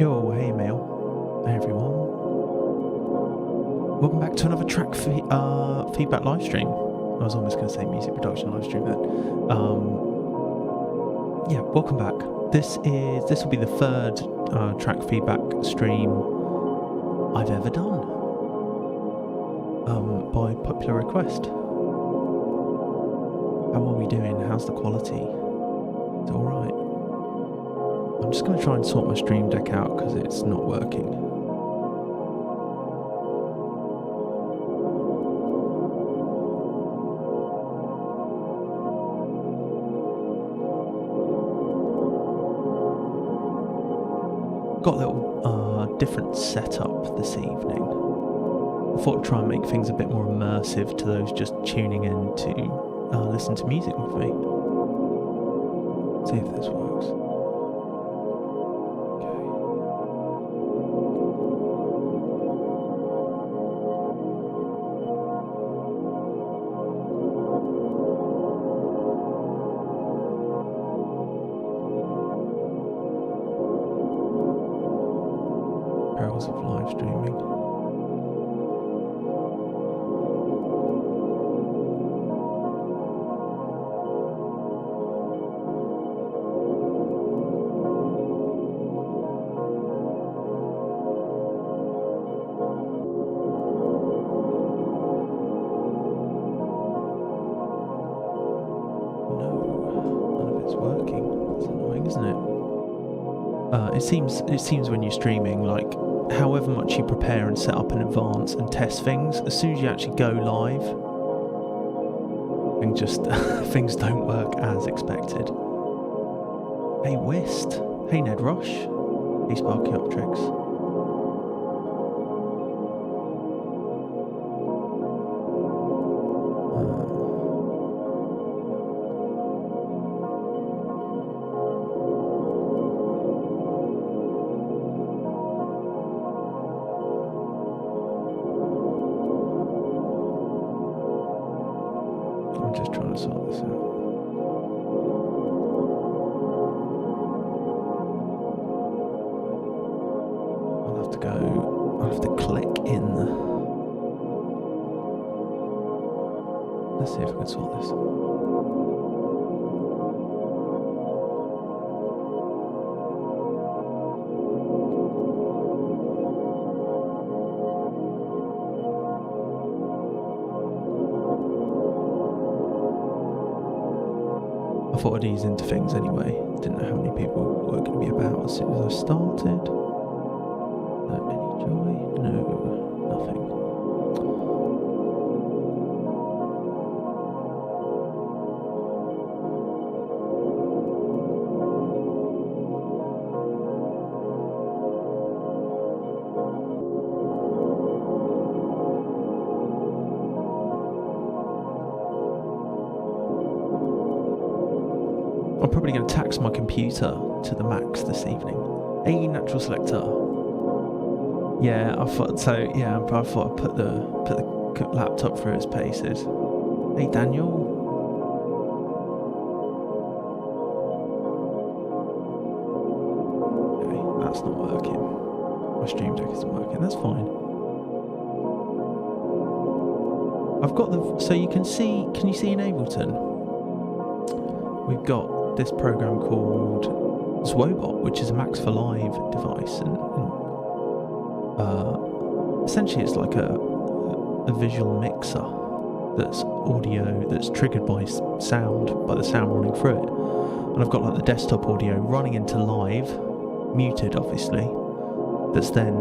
Yo, hey Mail. Hey everyone. Welcome back to another Track Feedback Livestream. I was almost going to say music production livestream then. Yeah, welcome back. This will be the third Track Feedback stream I've ever done. By popular request. How are we doing? How's the quality? It's alright. I'm just going to try and sort my stream deck out because it's not working. Got a little different setup this evening. I thought I'd try and make things a bit more immersive to those just tuning in to listen to music with me. See if this works. Perils of live streaming. It seems when you're streaming, like, however much you prepare and set up in advance and test things, as soon as you actually go live, and just things don't work as expected. Hey Whist, hey Ned Rush, hey Sparky Optrix. I thought I'd ease into things anyway. Didn't know how many people were going to be about as soon as I started. Any joy? No, nothing. I'm probably going to tax my computer to the max this evening. Hey, Natural Selector. Yeah, I thought I'd put the laptop through its paces. Hey, Daniel. Okay, that's not working. My stream deck isn't working. That's fine. I've got so you can see. Can you see in Ableton? We've got this program called Zwobot, which is a Max for Live device, and essentially it's like a visual mixer that's audio that's triggered by sound, by the sound running through it. And I've got like the desktop audio running into live, muted obviously. That's then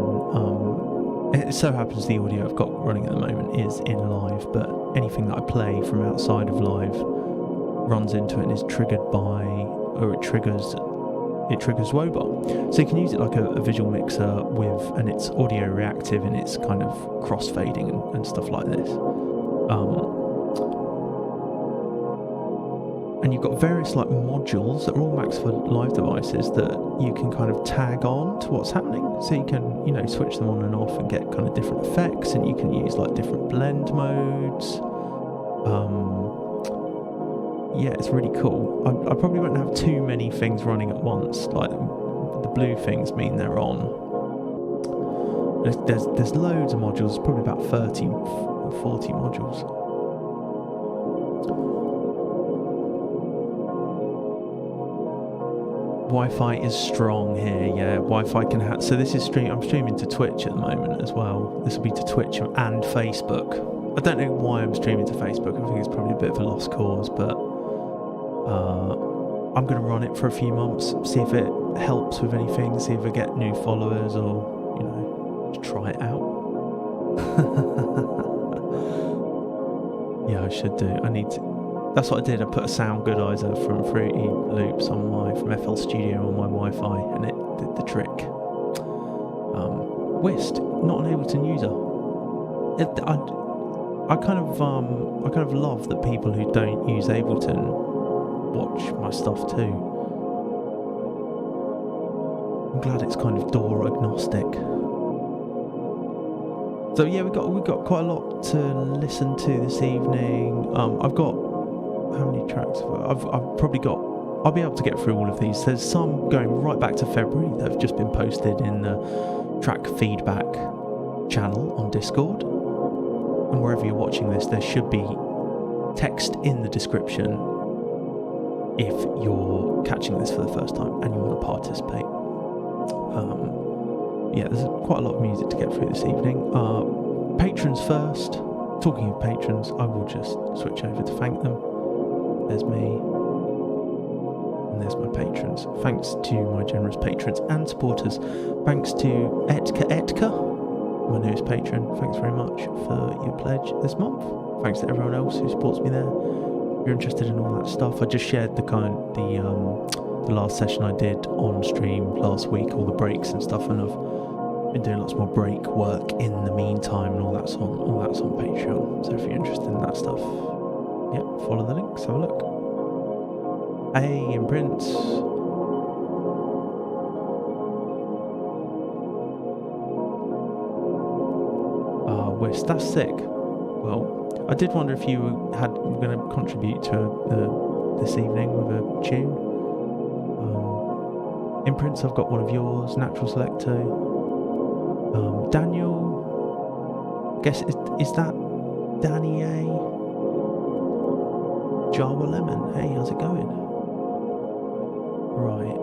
it so happens the audio I've got running at the moment is in live, but anything that I play from outside of live runs into it and is triggered by, or it triggers Wobot. So you can use it like a visual mixer and it's audio reactive and it's kind of cross-fading and stuff like this. And you've got various like modules that are all Max for Live devices that you can kind of tag on to what's happening. So you can, switch them on and off and get kind of different effects, and you can use like different blend modes. Yeah, it's really cool. I probably won't have too many things running at once. Like the blue things mean they're on. There's loads of modules, probably about 30 or 40 modules. Wi-Fi is strong here, yeah. Wi-Fi can so this is I'm streaming to Twitch at the moment as well. This will be to Twitch and Facebook. I don't know why I'm streaming to Facebook. I think it's probably a bit of a lost cause, but I'm going to run it for a few months, see if it helps with anything, see if I get new followers, or just try it out. Yeah, I should do. I need to. That's what I did. I put a sound goodizer from Fruity Loops from FL Studio on my Wi-Fi, and it did the trick. Whist, not an Ableton user. I kind of love that people who don't use Ableton watch my stuff too. I'm glad it's kind of door agnostic. So yeah, we've got quite a lot to listen to this evening. I've got how many tracks? I'll be able to get through all of these. There's some going right back to February that have just been posted in the Track Feedback channel on Discord. And wherever you're watching this, there should be text in the description if you're catching this for the first time and you want to participate. Yeah, there's quite a lot of music to get through this evening. Patrons first. Talking of patrons, I will just switch over to thank them. There's me, and there's my patrons. Thanks to my generous patrons and supporters. Thanks to Etka, my newest patron. Thanks very much for your pledge this month. Thanks to everyone else who supports me there. If you're interested in all that stuff, I just shared the last session I did on stream last week, all the breaks and stuff, and I've been doing lots more break work in the meantime, and all that's on Patreon. So if you're interested in that stuff, yeah, follow the links, have a look. Hey, Imprints. Whist, that's sick. Well, I did wonder if you were going to contribute to this evening with a tune. Imprints, I've got one of yours, Natural Selector. Daniel, guess is that Danny A? Java Lemon, hey, how's it going? Right.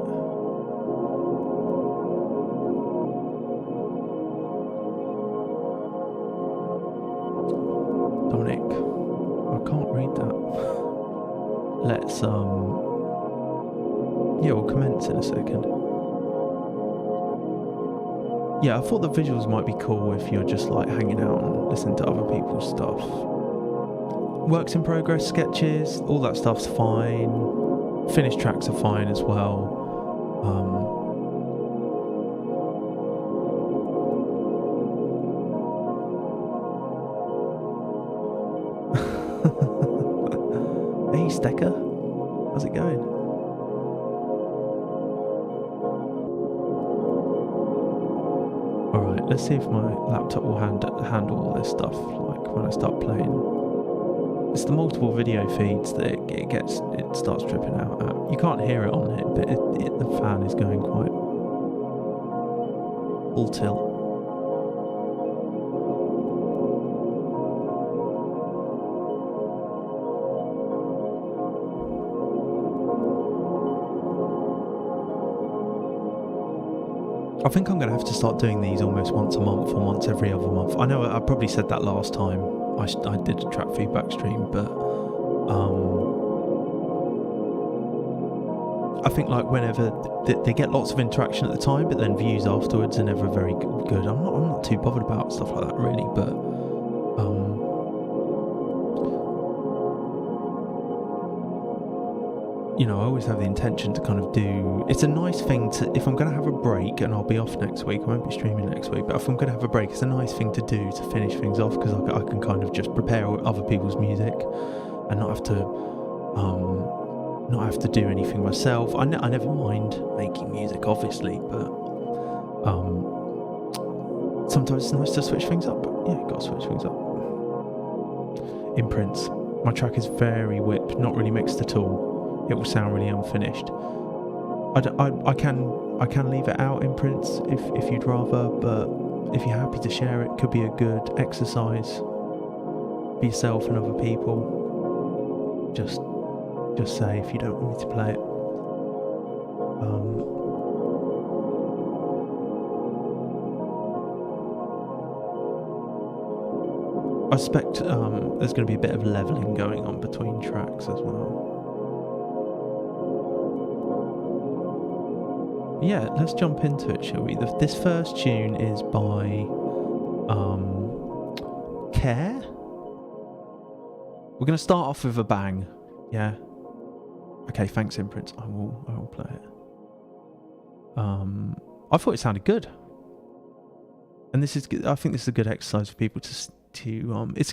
Dominic, I can't read that. Let's yeah, we'll commence in a second. Yeah, I thought the visuals might be cool if you're just like hanging out and listening to other people's stuff. Works in progress, sketches, all that stuff's fine. Finished tracks are fine as well. Hey, Stecker, how's it going? Alright, let's see if my laptop will handle all this stuff, like when I start playing. It's the multiple video feeds that it starts tripping out at. You can't hear it on it, but the fan is going quite full tilt. I think I'm going to have to start doing these almost once a month or once every other month. I know I probably said that last time I did a track feedback stream, but I think like whenever they get lots of interaction at the time, but then views afterwards are never very good. I'm not too bothered about stuff like that really, but you know, I always have the intention to kind of do. It's a nice thing to, if I'm going to have a break, and I'll be off next week, I won't be streaming next week, but if I'm going to have a break, it's a nice thing to do to finish things off, because I can kind of just prepare other people's music and not have to do anything myself. I never mind making music, obviously, but sometimes it's nice to switch things up. Yeah, you got to switch things up. Imprints. My track is very whipped, not really mixed at all. It will sound really unfinished. I I can leave it out, Imprints, if you'd rather, but if you're happy to share it, could be a good exercise for yourself and other people. Just say if you don't want me to play it. I suspect there's going to be a bit of levelling going on between tracks as well. Yeah, let's jump into it, shall we? This first tune is by Care. We're going to start off with a bang. Yeah. Okay, thanks, Imprints. I will play it. I thought it sounded good, and this is. I think this is a good exercise for people to.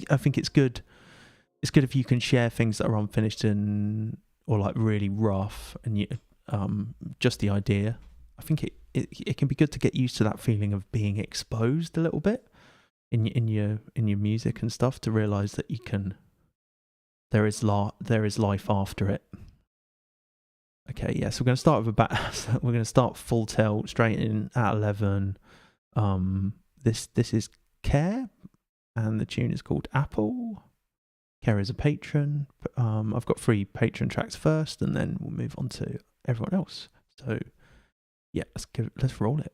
I think it's good. It's good if you can share things that are unfinished or like really rough, and just the idea. I think it can be good to get used to that feeling of being exposed a little bit in your music and stuff, to realise that you can. There is life after it. Okay, yeah. So we're going to start with we're going to start full tilt straight in at 11. This is Care. And the tune is called Apple. Care is a patron. I've got 3 patron tracks first, and then we'll move on to everyone else. So, yeah, let's roll it.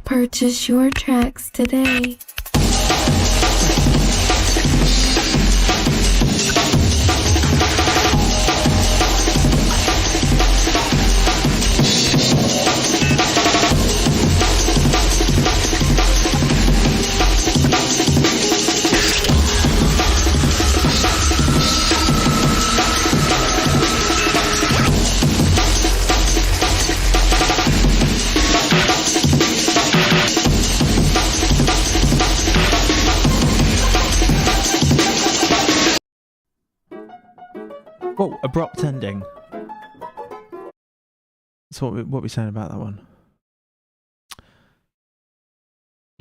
Purchase your tracks today. Whoa, abrupt ending. So what we saying about that one? A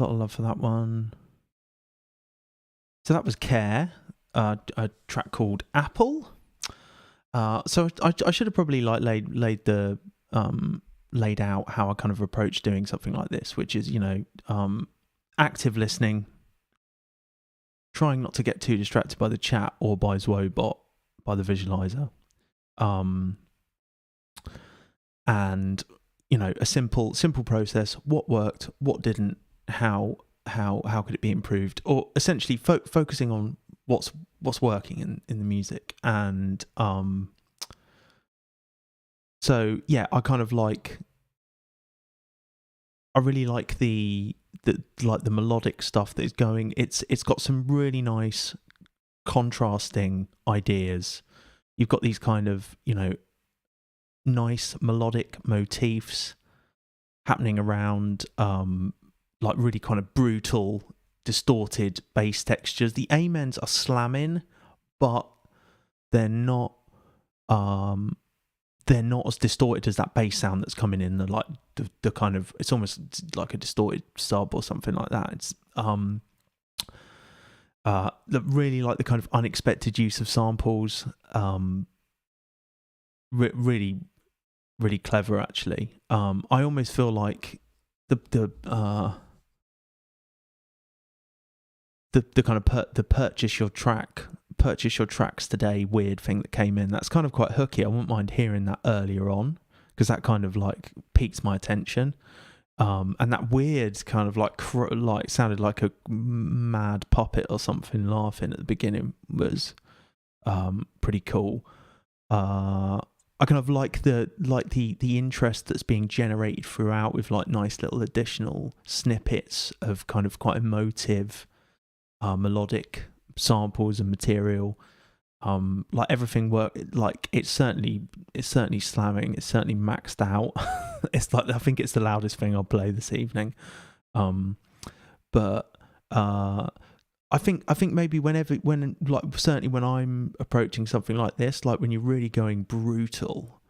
lot of love for that one. So that was Care, a track called Apple. So I should have probably like laid out how I kind of approach doing something like this, which is, active listening, trying not to get too distracted by the chat or by Zwobot, by the visualizer, and a simple process: what worked, what didn't, how could it be improved, or essentially focusing on what's working in the music. And so yeah, I really like the melodic stuff that is going. It's got some really nice contrasting ideas. You've got these kind of nice melodic motifs happening around, like really kind of brutal, distorted bass textures. The amens are slamming, but they're not as distorted as that bass sound that's coming in. The kind of, it's almost like a distorted sub or something like that. It's really like the kind of unexpected use of samples. Really, really clever actually. I almost feel like the kind of the purchase your tracks today weird thing that came in, that's kind of quite hooky. I wouldn't mind hearing that earlier on, because that kind of like piqued my attention. And that weird kind of like sounded like a mad puppet or something laughing at the beginning was pretty cool. I kind of like the interest that's being generated throughout, with like nice little additional snippets of kind of quite emotive melodic samples and material. Like everything worked. Like it's certainly slamming. It's certainly maxed out. It's like, I think it's the loudest thing I'll play this evening. But I think maybe certainly when I'm approaching something like this, like when you're really going brutal,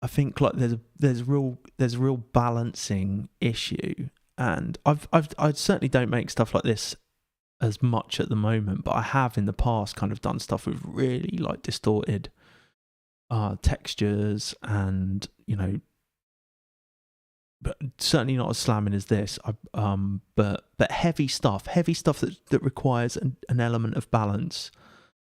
I think like there's a real balancing issue. And I certainly don't make stuff like this as much at the moment, but I have in the past kind of done stuff with really like distorted textures, and but certainly not as slamming as this. But heavy stuff that requires an element of balance.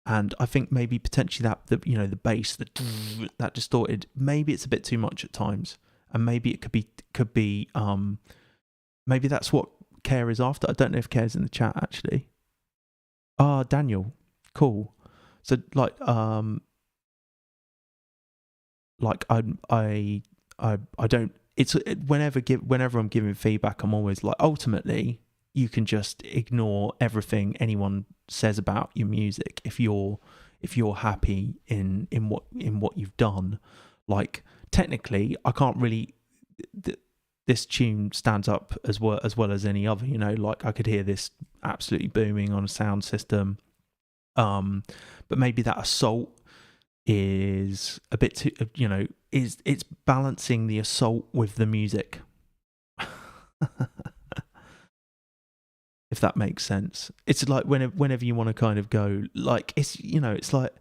And I think maybe potentially the bass, that distorted, maybe it's a bit too much at times, and maybe it could be maybe that's what Care is after. I don't know if Care's in the chat actually. Daniel, cool. So like I don't. Whenever I'm giving feedback, I'm always like, ultimately, you can just ignore everything anyone says about your music if you're happy in what you've done. Like technically, I can't really. This tune stands up as well as any other. Like I could hear this absolutely booming on a sound system. But maybe that assault is a bit too, it's balancing the assault with the music. If that makes sense. It's like whenever you want to kind of go, like, it's like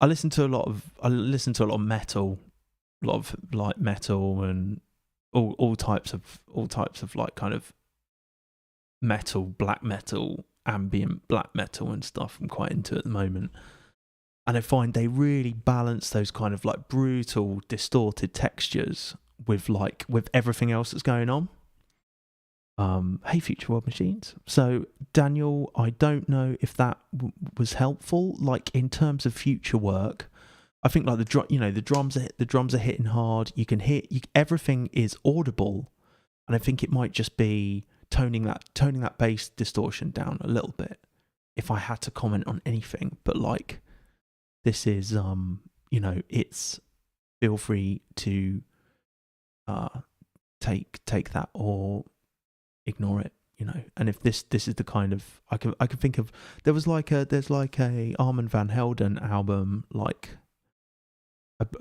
I listen to a lot of metal, a lot of like metal and all types of like kind of metal, black metal, ambient black metal and stuff I'm quite into at the moment. And I find they really balance those kind of like brutal, distorted textures with everything else that's going on. Hey, Future World Machines. So, Daniel, I don't know if that was helpful. Like in terms of future work, I think like the drums are hitting hard. You can hear everything is audible, and I think it might just be toning that bass distortion down a little bit. If I had to comment on anything, but like this is it's, feel free to take that or ignore it, and if this is the kind of, I can think of, there's like a Armand van Helden album like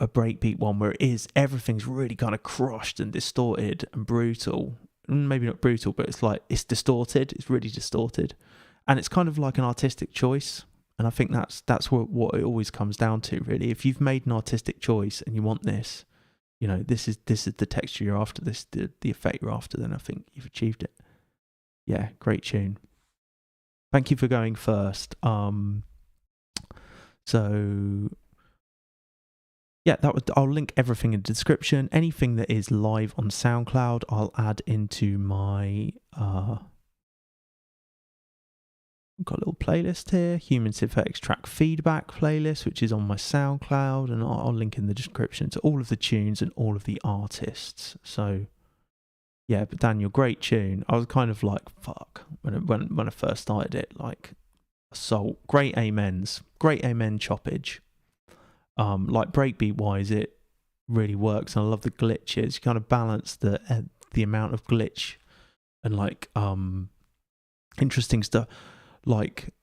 a breakbeat one where everything's really kind of crushed and distorted and brutal. Maybe not brutal, but it's distorted. It's really distorted, and it's kind of like an artistic choice. And I think that's what it always comes down to, really. If you've made an artistic choice and you want this, this is the texture you're after, this the effect you're after, then I think you've achieved it. Yeah, great tune. Thank you for going first. So yeah, I'll link everything in the description. Anything that is live on SoundCloud, I'll add into my I've got a little playlist here, Human Synthetics Track Feedback playlist, which is on my SoundCloud, and I'll link in the description to all of the tunes and all of the artists. So yeah, but Daniel, great tune. I was kind of like, fuck, when I first started it, like, Assault, great amens, great amen choppage. Like breakbeat wise, it really works, and I love the glitches. You kind of balance the amount of glitch and like interesting stuff. Like,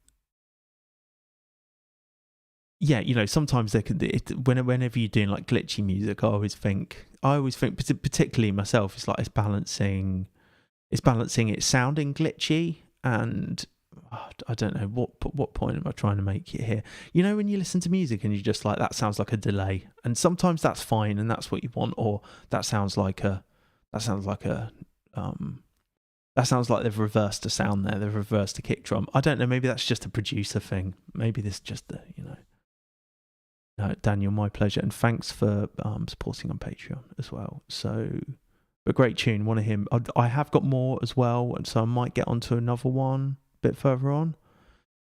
yeah, sometimes they could. Whenever you're doing like glitchy music, I always think, particularly myself, it's like it's balancing it sounding glitchy, and I don't know what point am I trying to make it here. When you listen to music and you're just like, that sounds like a delay, and sometimes that's fine and that's what you want, or that sounds like they've reversed a sound there, they've reversed a kick drum. I don't know, maybe that's just a producer thing. Maybe this is just the, No, Daniel, my pleasure, and thanks for supporting on Patreon as well. So, but great tune, want to hear. I have got more as well, and so I might get onto another one a bit further on.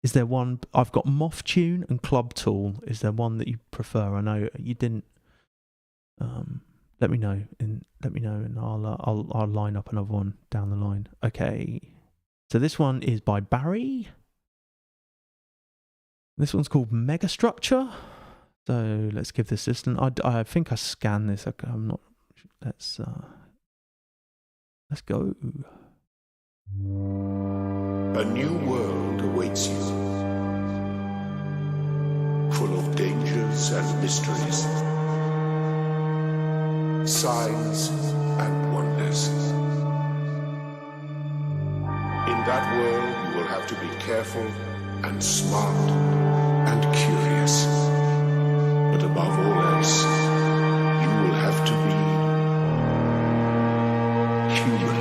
Is there one? I've got Moth Tune and Club Tool. Is there one that you prefer? I know you didn't. Let me know, and I'll line up another one down the line. Okay, so this one is by Barry. This one's called Megastructure. So let's give this listen. I think I scanned this. I'm not. Let's go. A new world awaits you, full of dangers and mysteries, signs and wonders. In that world, you will have to be careful and smart and curious. But above all else, you will have to be human.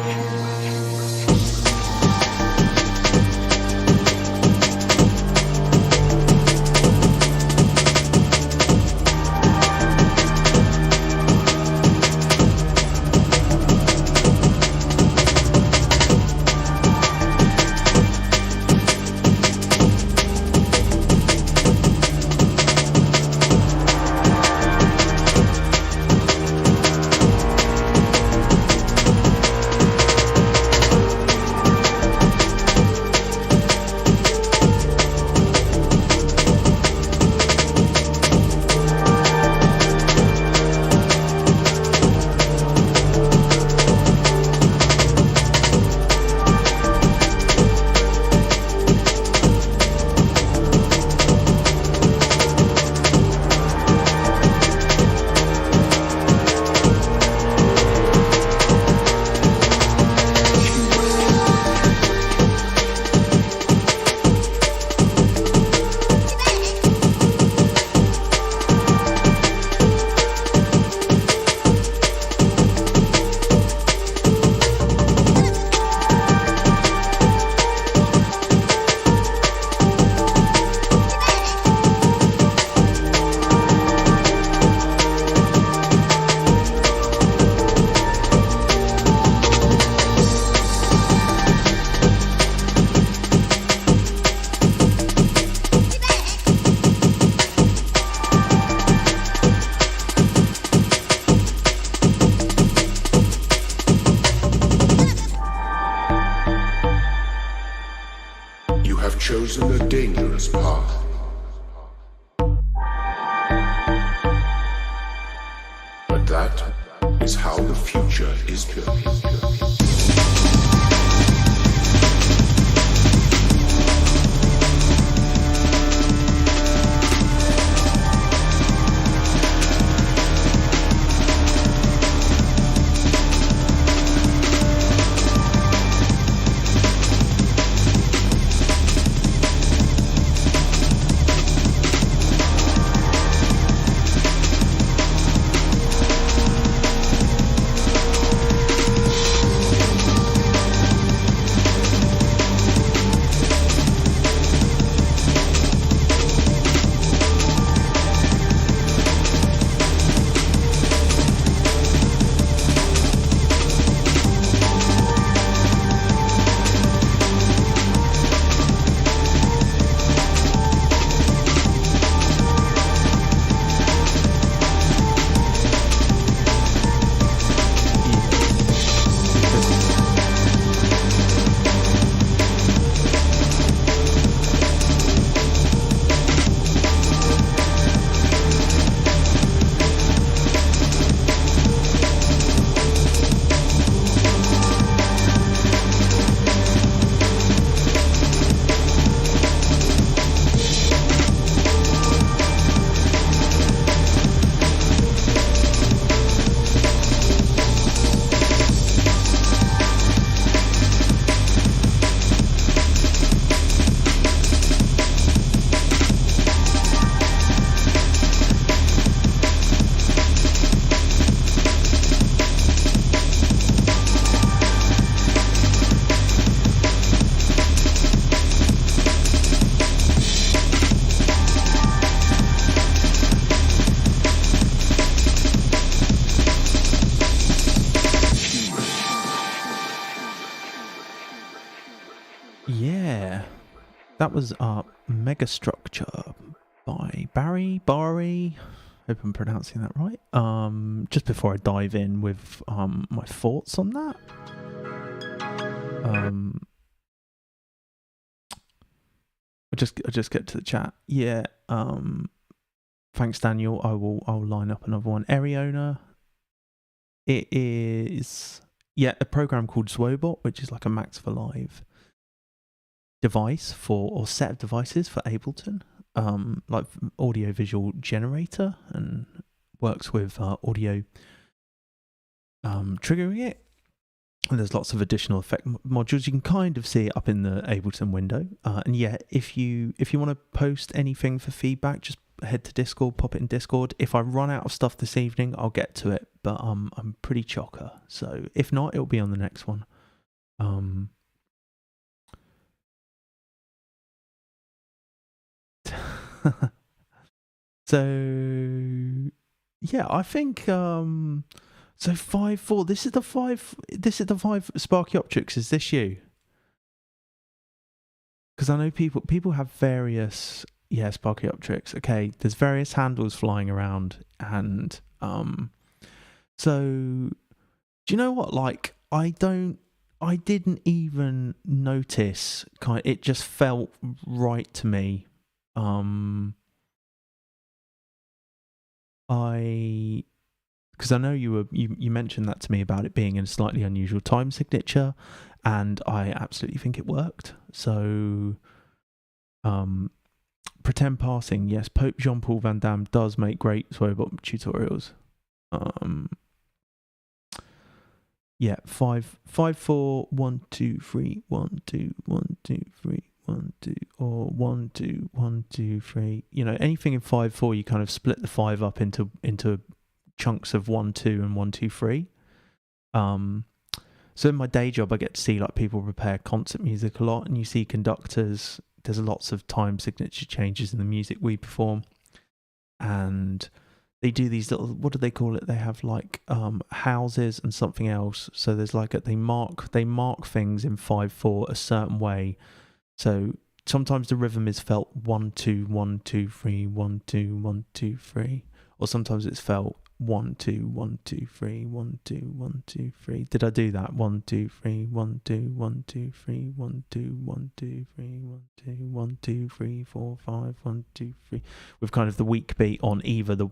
Chosen a dangerous path. But that is how the future is built. Yeah, that was Megastructure by Barry. Hope I'm pronouncing that right. Just before I dive in with my thoughts on that. I'll just get to the chat. Yeah. Thanks, Daniel. I'll line up another one. Ariona. It is a program called Zwobot, which is like a Max for Live device or set of devices for Ableton. Like audio visual generator, and works with audio triggering it. And there's lots of additional effect modules. You can kind of see it up in the Ableton window. And yeah, if you want to post anything for feedback, just head to Discord, pop it in Discord. If I run out of stuff this evening, I'll get to it. But I'm pretty chocker. So if not, it'll be on the next one. So yeah, I think so 5-4. This is the 5 Sparky Optrix. Is this you? Because I know people have various Sparky Optrix. Okay, there's various handles flying around, and so do you know what? Like I didn't even notice. It just felt right to me. Because I know you mentioned that to me about it being in a slightly unusual time signature, and I absolutely think it worked. So, pretend passing, yes, Pope Jean-Paul Van Damme does make great Swobot tutorials. 5-4 1 2 3 1 2 1 2 3 1 2 or 1 2 1 2 3. You know, anything in 5-4, you kind of split the 5 up into chunks of 1 2 and 1 2 3. So in my day job, I get to see like people prepare concert music a lot, and you see conductors. There's lots of time signature changes in the music we perform, and they do these little, what do they call it? They have like houses and something else. So there's like they mark things in 5-4 a certain way. So sometimes the rhythm is felt 1 2 1 2 3 1 2 1 2 3, or sometimes it's felt 1 2 1 2 3 1 2 1 2 3. Did I do that? 1 2 3 1 2 1 2 3 1 2 1 2 3 1 2 1 2 3 4 5 1 2 3, with kind of the weak beat on either the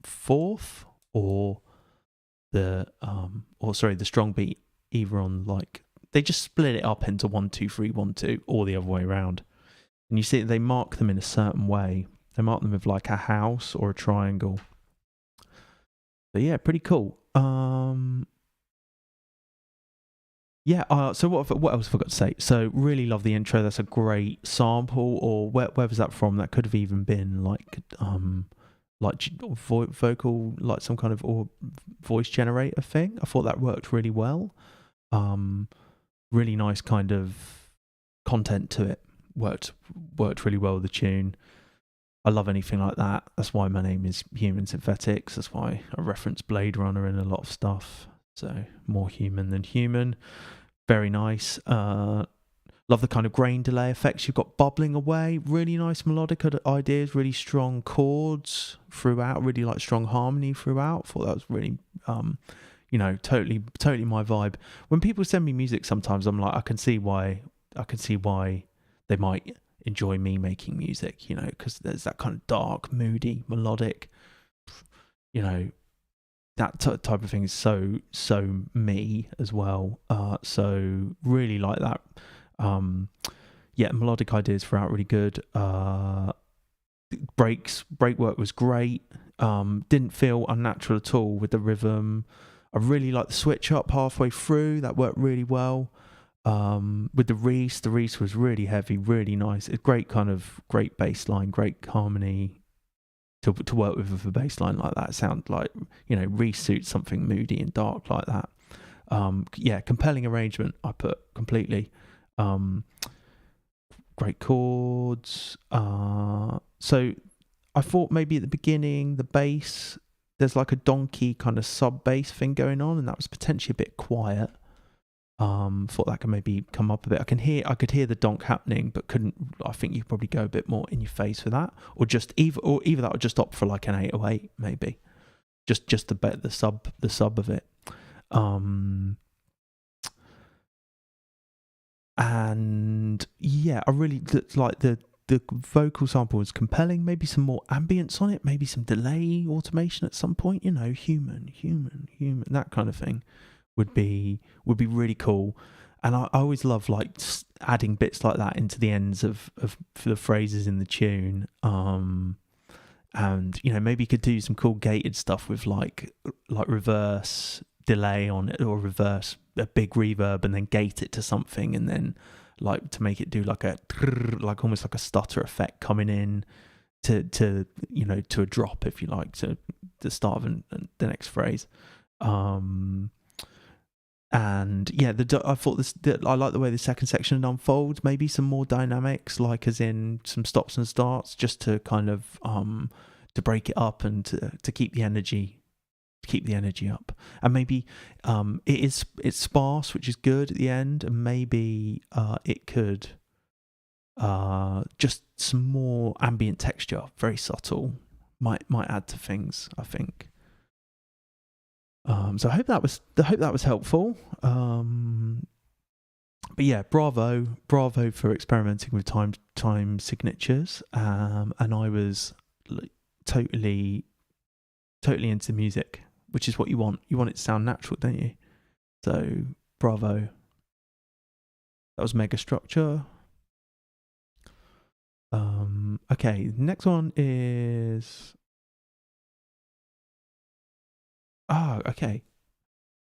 fourth or the strong beat either on, like, they just split it up into 1 2 3 1 2 or the other way around. And you see they mark them in a certain way. They mark them with like a house or a triangle. So yeah, pretty cool. So what else have I got to say? So really love the intro. That's a great sample. Or where was that from? That could have even been like vocal, like some kind of or voice generator thing. I thought that worked really well. Really nice kind of content to it. Worked really well with the tune. I love anything like that. That's why my name is Human Synthetics. That's why I reference Blade Runner in a lot of stuff. So more human than human. Very nice. Love the kind of grain delay effects you've got bubbling away. Really nice melodic ideas. Really strong chords throughout. Really like strong harmony throughout. Thought that was really, totally my vibe. When people send me music, sometimes I'm like, I can see why they might enjoy me making music, because there's that kind of dark, moody, melodic, that type of thing is so me as well. So really like that. Melodic ideas throughout, really good. Break work was great. Didn't feel unnatural at all with the rhythm. I really like the switch up halfway through. That worked really well. With the Reese was really heavy, really nice. It's great bass line, great harmony to work with a bass line like that. It sounds like, Reese suits something moody and dark like that. Compelling arrangement, I put completely. Great chords. So I thought maybe at the beginning, the bass, there's like a donkey kind of sub bass thing going on, and that was potentially a bit quiet. Thought that could maybe come up a bit. I could hear the donk happening, but couldn't. I think you probably go a bit more in your face for that, or just either that, or just opt for like an 808 maybe, just to bet the sub of it. And yeah, I really like the vocal sample was compelling. Maybe some more ambience on it, maybe some delay automation at some point. You know, human, that kind of thing would be really cool. And I always love like adding bits like that into the ends of the phrases in the tune. And you know, maybe you could do some cool gated stuff with like reverse delay on it, or reverse a big reverb and then gate it to something, and then like to make it do like almost like a stutter effect coming in to you know, to a drop, if you like, to the start of the next phrase. And yeah, I thought I like the way the second section unfolds. Maybe some more dynamics, like as in some stops and starts, just to kind of to break it up and to keep the energy up. And maybe it's sparse, which is good at the end, and maybe it could just some more ambient texture, very subtle, might add to things, I think. So I hope that was helpful. But yeah, bravo for experimenting with time signatures. And I was totally into music, which is what you want. You want it to sound natural, don't you? So bravo. That was Mega Structure. Okay, next one is. Okay.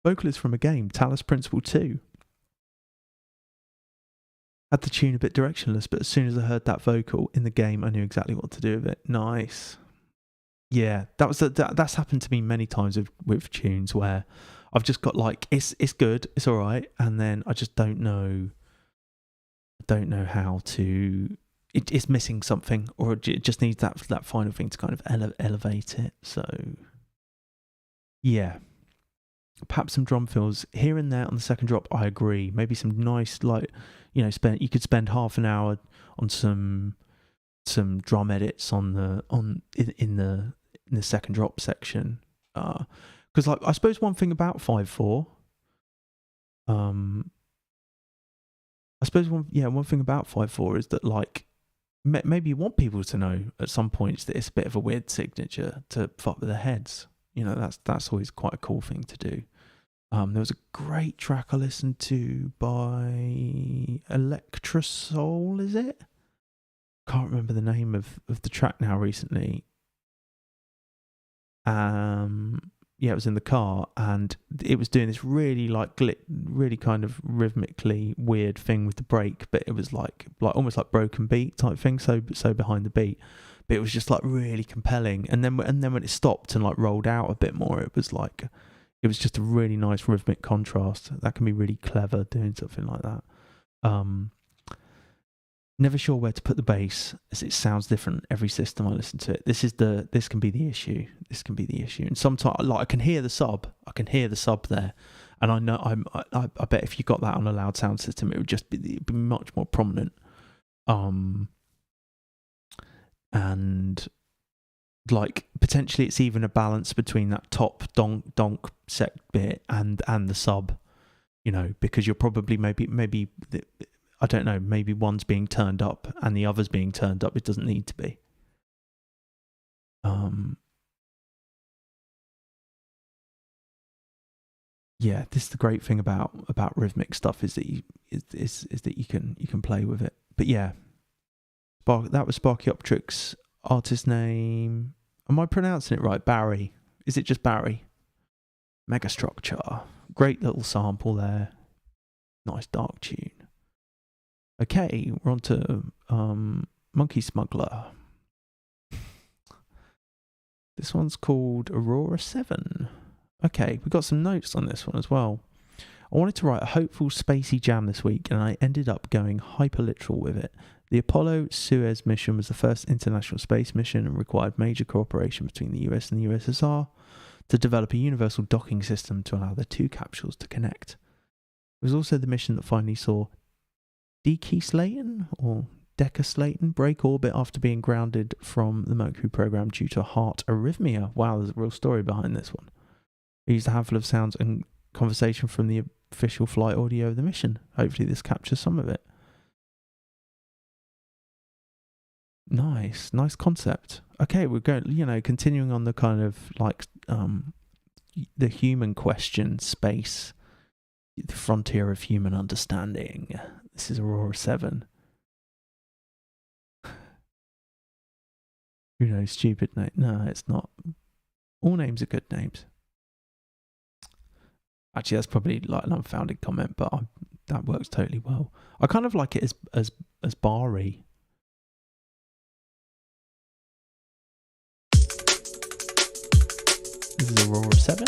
Vocalist from a game, Talos Principle 2. Had the tune a bit directionless, but as soon as I heard that vocal in the game, I knew exactly what to do with it. Nice. Yeah, that's happened to me many times with tunes where I've just got like it's good, it's all right, and then I just don't know how to. It's missing something, or it just needs that final thing to kind of elevate it. So. Yeah, perhaps some drum fills here and there on the second drop. I agree. Maybe some nice, like, you know, you could spend half an hour on some drum edits in the second drop section. Because like I suppose one thing about 5/4, I suppose one thing about 5/4 is that like maybe you want people to know at some points that it's a bit of a weird signature to fuck with their heads. You know, that's always quite a cool thing to do. There was a great track I listened to by Electro Soul, is it? Can't remember the name of the track now recently. Yeah, it was in the car, and it was doing this really like really kind of rhythmically weird thing with the break, but it was like almost like broken beat type thing, so behind the beat. But it was just like really compelling, and then when it stopped and like rolled out a bit more, it was just a really nice rhythmic contrast. That can be really clever doing something like that. Never sure where to put the bass, as it sounds different every system I listen to it. This can be the issue. And sometimes like I can hear the sub there, and I know I bet if you got that on a loud sound system, it would be much more prominent. And like potentially it's even a balance between that top donk sec bit and the sub, you know, because you're probably maybe I don't know, maybe one's being turned up and the other's being turned up. It doesn't need to be. Yeah, this is the great thing about rhythmic stuff is that you can play with it. But yeah. That was Sparky Optrix. Artist name. Am I pronouncing it right? Barry. Is it just Barry? Mega Structure. Great little sample there. Nice dark tune. Okay, we're on to Monkey Smuggler. This one's called Aurora 7. Okay, we've got some notes on this one as well. I wanted to write a hopeful spacey jam this week, and I ended up going hyper-literal with it. The Apollo Suez mission was the first international space mission and required major cooperation between the US and the USSR to develop a universal docking system to allow the two capsules to connect. was also the mission that finally saw Decaslaton or Decaslaton break orbit after being grounded from the Mercury program due to heart arrhythmia. Wow, there's a real story behind this one. I used a handful of sounds and conversation from the official flight audio of the mission. Hopefully this captures some of it. Nice concept. Okay, we're going, continuing on the kind of like the human question space, the frontier of human understanding. This is Aurora 7. Who knows? Stupid name. No, it's not. All names are good names. Actually, that's probably like an unfounded comment, but that works totally well. I kind of like it as bar-y. This is Aurora 7.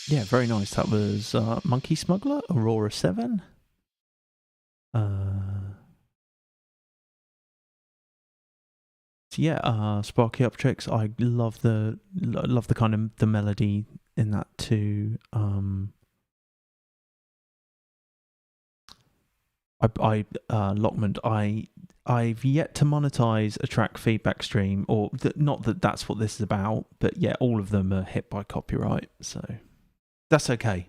Yeah, very nice. That was Monkey Smuggler, Aurora 7. So yeah, Sparky Uptricks. I love the kind of the melody in that too. Lockman. I've yet to monetize a track feedback stream, or not that that's what this is about, but yeah, all of them are hit by copyright, so that's okay.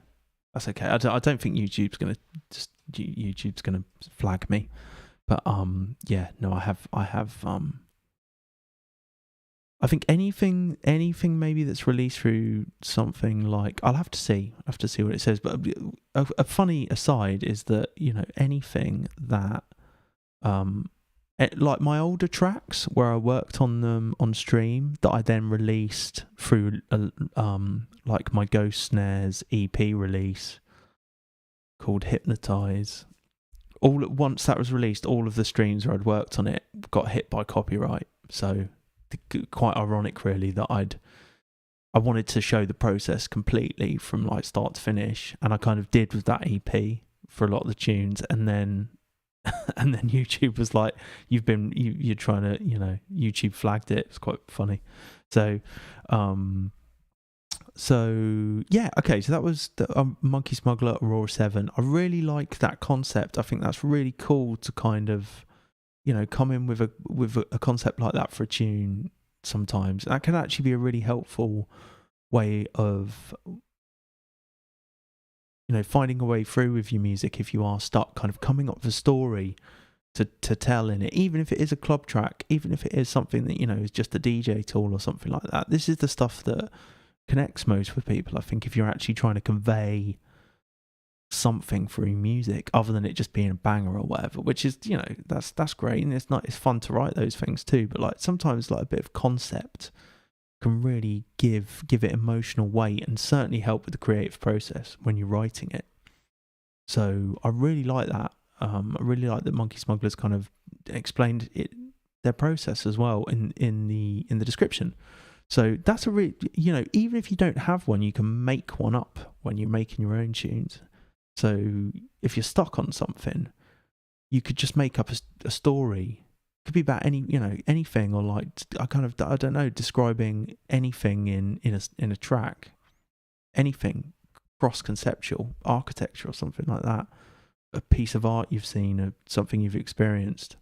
That's okay. I don't think YouTube's gonna flag me, but yeah, no, I have I think anything maybe that's released through something like, I'll have to see what it says. But a funny aside is that, you know, anything that like my older tracks where I worked on them on stream that I then released through like my Ghost Snares EP release called Hypnotize. All at once that was released, all of the streams where I'd worked on it got hit by copyright. So quite ironic really that I wanted to show the process completely from like start to finish, and I kind of did with that EP for a lot of the tunes, and then YouTube was like, you're trying to, you know, YouTube flagged it. It's quite funny. So yeah, okay, so that was the Monkey Smuggler, Aurora 7. I really like that concept. I think that's really cool to kind of, you know, come in with a concept like that for a tune sometimes. That can actually be a really helpful way of, you know, finding a way through with your music if you are stuck, kind of coming up with a story to tell in it, even if it is a club track, even if it is something that, you know, is just a DJ tool or something like that. This is the stuff that connects most with people, I think, if you're actually trying to convey something through music other than it just being a banger or whatever, which is, you know, that's great, and it's fun to write those things too, but like sometimes like a bit of concept can really give it emotional weight and certainly help with the creative process when you're writing it. So I really like that. I really like that Monkey Smugglers kind of explained their process as well in the description. So that's a really, you know, even if you don't have one, you can make one up when you're making your own tunes. So if you're stuck on something, you could just make up a story. It could be about anything, or like I don't know, describing anything in a track, anything cross-conceptual, architecture or something like that, a piece of art you've seen, or something you've experienced.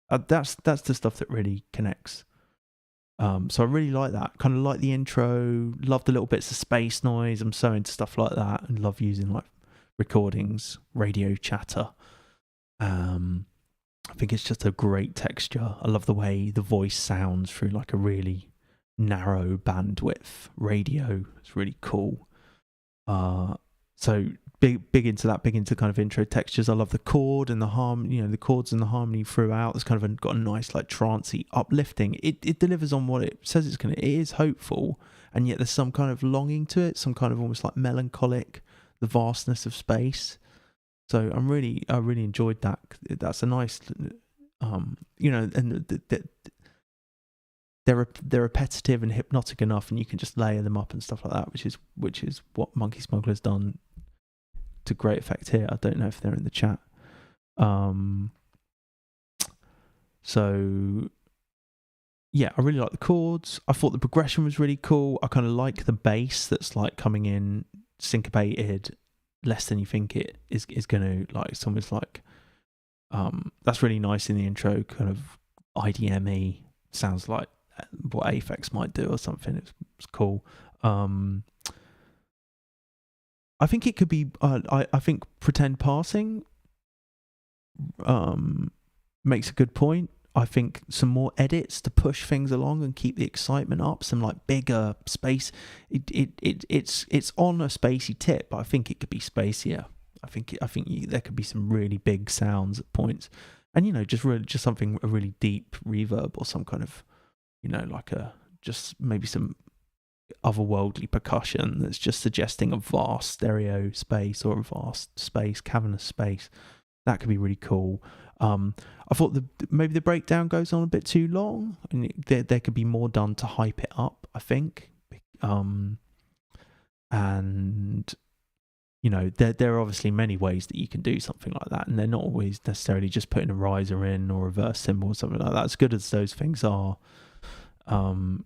That's the stuff that really connects. So I really like that. Kind of like the intro, love the little bits of space noise. I'm so into stuff like that, and love using like recordings, radio chatter. I think it's just a great texture. I love the way the voice sounds through like a really narrow bandwidth radio. It's really cool. So big into that, big into kind of intro textures. I love the chord and the the chords and the harmony throughout. It's kind of got a nice like trancey uplifting. It delivers on what it says it's going to. It is hopeful, and yet there's some kind of longing to it, some kind of almost like melancholic, the vastness of space. So I really enjoyed that. That's a nice, you know, and they're repetitive and hypnotic enough, and you can just layer them up and stuff like that, which is what Monkey Smuggler's done to great effect here. I don't know if they're in the chat. So yeah, I really like the chords. I thought the progression was really cool. I kind of like the bass that's like coming in syncopated, less than you think it is going to, like, it's almost like that's really nice in the intro, kind of IDM-y, sounds like what Aphex might do or something. It's cool. I think it could be I think Pretend Passing makes a good point. I think some more edits to push things along and keep the excitement up, some like bigger space. It's on a spacey tip, but I think it could be spacier. I think there could be some really big sounds at points, and you know, just something, a really deep reverb or some kind of, you know, like just maybe some otherworldly percussion that's just suggesting a vast stereo space or a vast space, cavernous space. That could be really cool. I thought maybe the breakdown goes on a bit too long, and there could be more done to hype it up, I think. And there are obviously many ways that you can do something like that, and they're not always necessarily just putting a riser in or a reverse cymbal or something like that. As good as those things are, and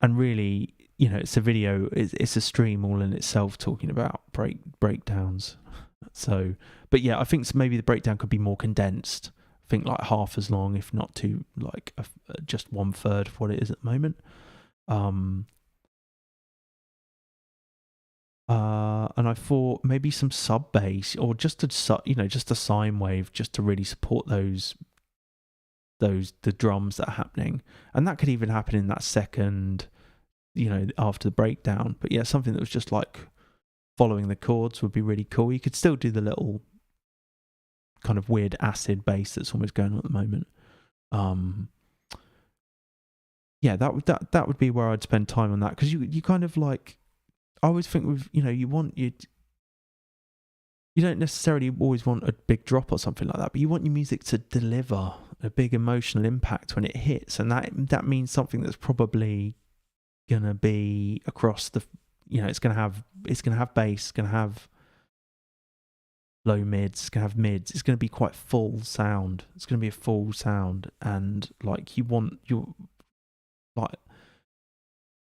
really, it's a video, it's a stream all in itself talking about breakdowns. So, but yeah, I think maybe the breakdown could be more condensed. I think like half as long, if not to like just 1/3 of what it is at the moment. And I thought maybe some sub bass or just a sine wave just to really support the drums that are happening, and that could even happen in that second, after the breakdown. But yeah, something that was just like following the chords would be really cool. You could still do the little kind of weird acid bass that's almost going on at the moment. Yeah, that would be where I'd spend time on that, because you kind of like, I always think with, you don't necessarily always want a big drop or something like that, but you want your music to deliver a big emotional impact when it hits, and that means something that's probably gonna be across the, it's gonna have bass, it's gonna have low mids, it's gonna have mids, it's gonna be quite full sound. It's gonna be a full sound, and like you want your like,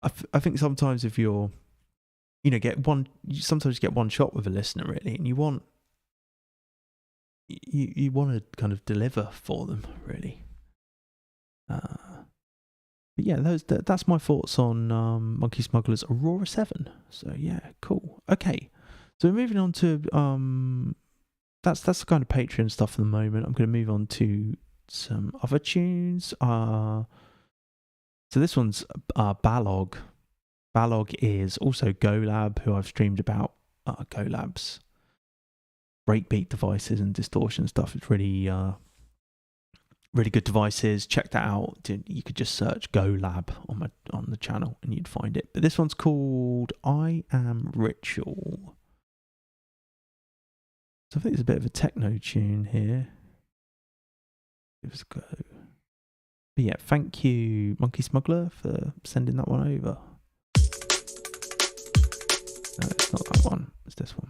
I think sometimes if you're sometimes you get one shot with a listener really, and you want to kind of deliver for them really. But yeah, that's my thoughts on Monkey Smuggler's Aurora 7. So yeah, cool. Okay, so we're moving on to that's the kind of Patreon stuff at the moment. I'm going to move on to some other tunes. So this one's Balog. Balog is also GoLab, who I've streamed about. GoLab's breakbeat devices and distortion stuff. It's really, really good devices. Check that out. You could just search GoLab on the channel and you'd find it. But this one's called I Am Ritual. So I think there's a bit of a techno tune here. Give us a go. But yeah, thank you, Monkey Smuggler, for sending that one over. No, it's not that one. It's this one.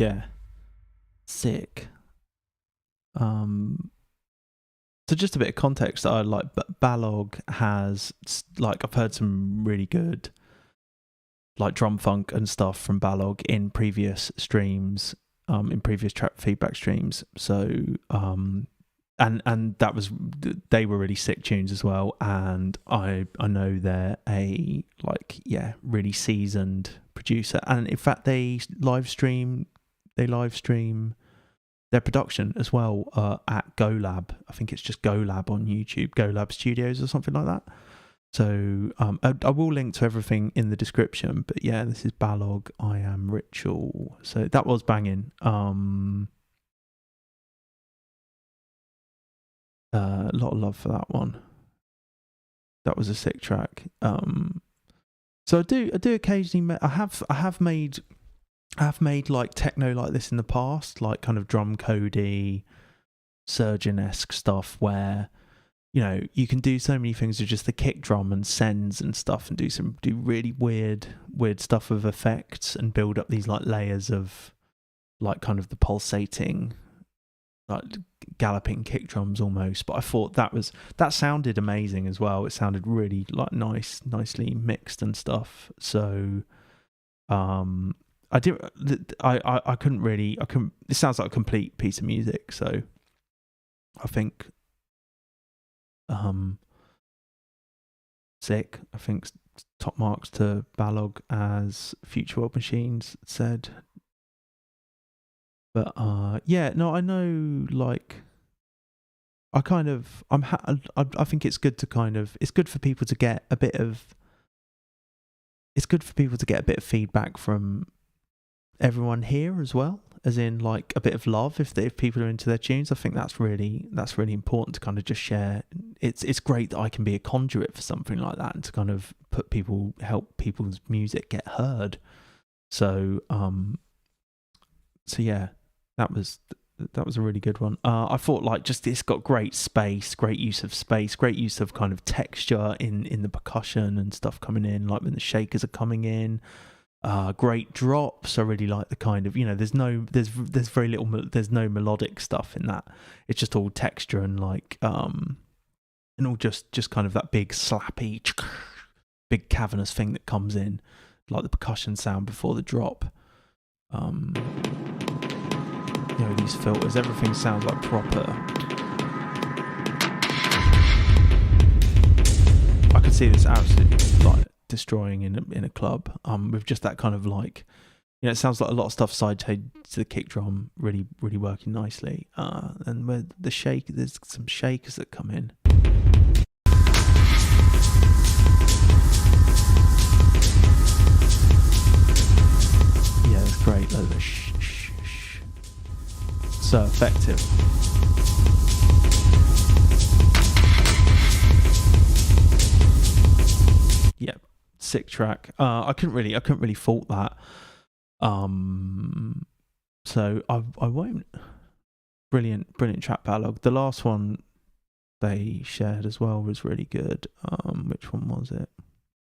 Yeah. Sick. So just a bit of context, I like Balog has, like, I've heard some really good like drum funk and stuff from Balog in previous streams, in previous track feedback streams. So and that was, they were really sick tunes as well, and I know they're a really seasoned producer, and in fact they live stream their production as well at GoLab. I think it's just GoLab on YouTube, GoLab Studios or something like that. So I will link to everything in the description. But yeah, this is Balog, I Am Ritual. So that was banging. A lot of love for that one. That was a sick track. So I do occasionally. I have made like techno like this in the past, like kind of drum codey, surgeon-esque stuff where, you know, you can do so many things with just the kick drum and sends and stuff, and do really weird stuff with effects and build up these like layers of like kind of the pulsating, like galloping kick drums almost. But I thought that sounded amazing as well. It sounded really like nicely mixed and stuff. So I couldn't. It sounds like a complete piece of music. So I think sick. I think top marks to Balog, as Future World Machines said. But yeah, no, I know, like, I think it's good to kind of, it's good for people to get a bit of feedback from everyone here as well, as in like a bit of love if people are into their tunes. I think that's really important to kind of just share. It's great that I can be a conduit for something like that, and to kind of help people's music get heard. So yeah, that was a really good one. I thought, like, just it's got great space, great use of space, great use of kind of texture in the percussion and stuff coming in, like when the shakers are coming in. Great drops. I really like the kind of, you know, there's no melodic stuff in that. It's just all texture and like and all just kind of that big slappy, big cavernous thing that comes in, like the percussion sound before the drop. You know, these filters, everything sounds like proper. I could see this absolutely like destroying in a club, with just that kind of, like, you know, it sounds like a lot of stuff side to the kick drum really working nicely, and where there's some shakers that come in. Yeah, it's great. Like the shh. So effective. Yeah, sick track. I couldn't really fault that. So I won't. Brilliant track Balog. The last one they shared as well was really good. Which one was it?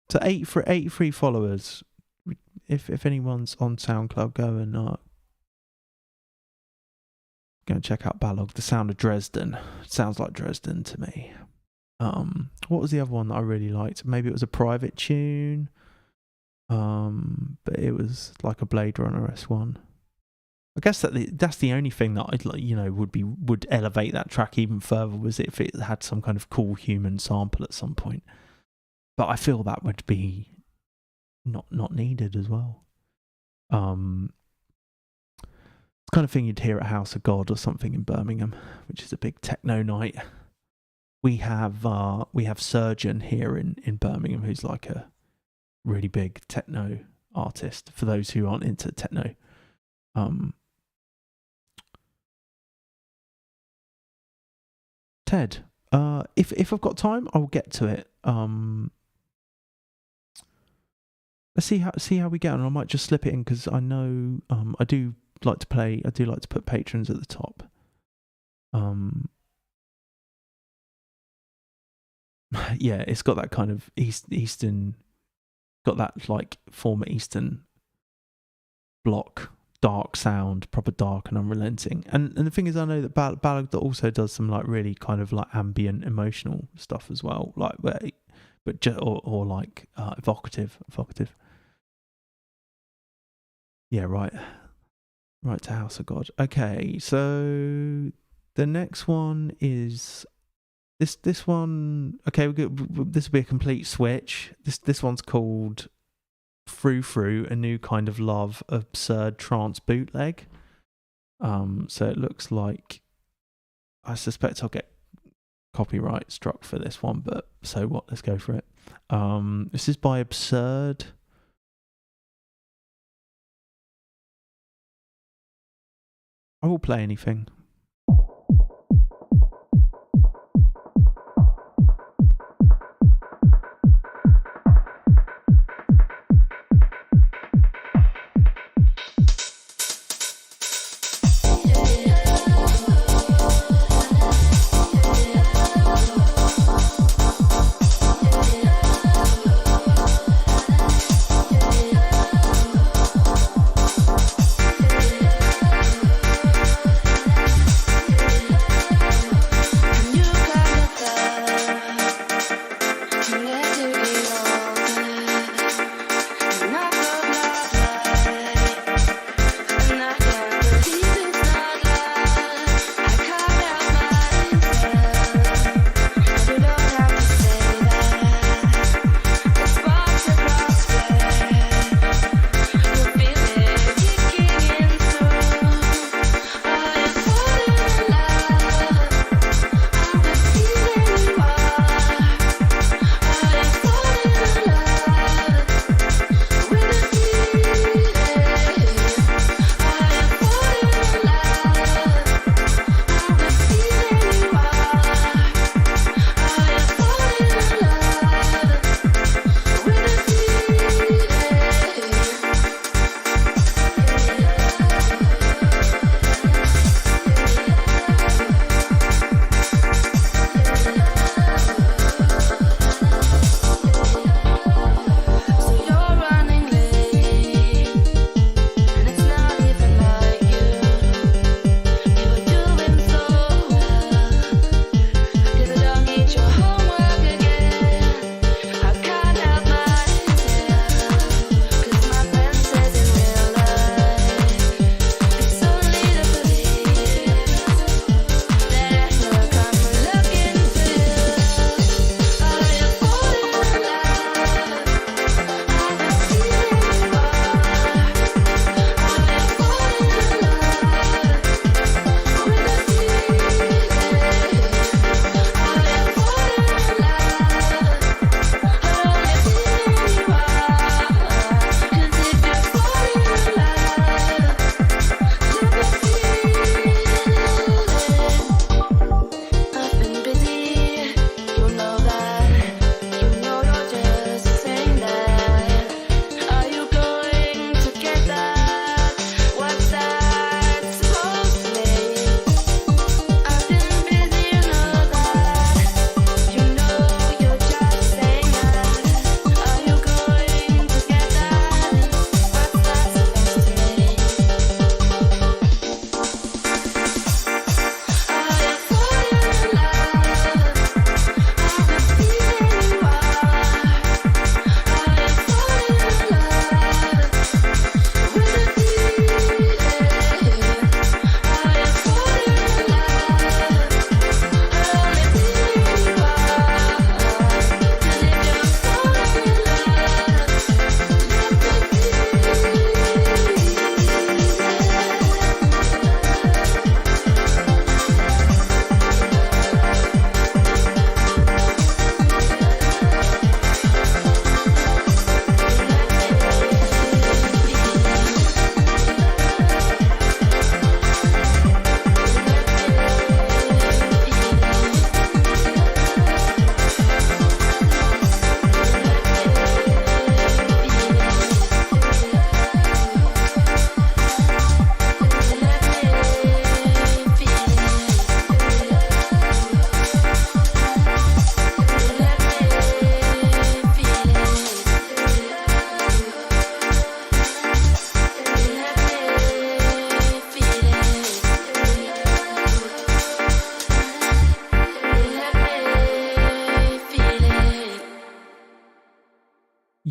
So 83 followers. If anyone's on SoundCloud, go and check out Balog. The Sound of Dresden. It sounds like Dresden to me. What was the other one that I really liked? Maybe it was a private tune, but it was like a Blade Runner-esque one. I guess that's the only thing that I'd, you know, would elevate that track even further, was if it had some kind of cool human sample at some point. But I feel that would be not needed as well. Kind of thing you'd hear at House of God or something in Birmingham, which is a big techno night. We have Surgeon here in Birmingham, who's like a really big techno artist, for those who aren't into techno. Ted, if I've got time, I'll get to it. Let's see how we get on. I might just slip it in, because I know I do like to put patrons at the top. Yeah, it's got that kind of Eastern, got that like former Eastern bloc dark sound, proper dark and unrelenting. And the thing is, I know that Ballad also does some like really kind of like ambient emotional stuff as well, like or like evocative. Yeah, right to House of God. Okay, so the next one is this one. Okay, this will be a complete switch. This one's called Through, a new kind of love, absurd trance bootleg. So it looks like, I suspect I'll get copyright struck for this one, but so what? Let's go for it. This is by Absurd. I will play anything.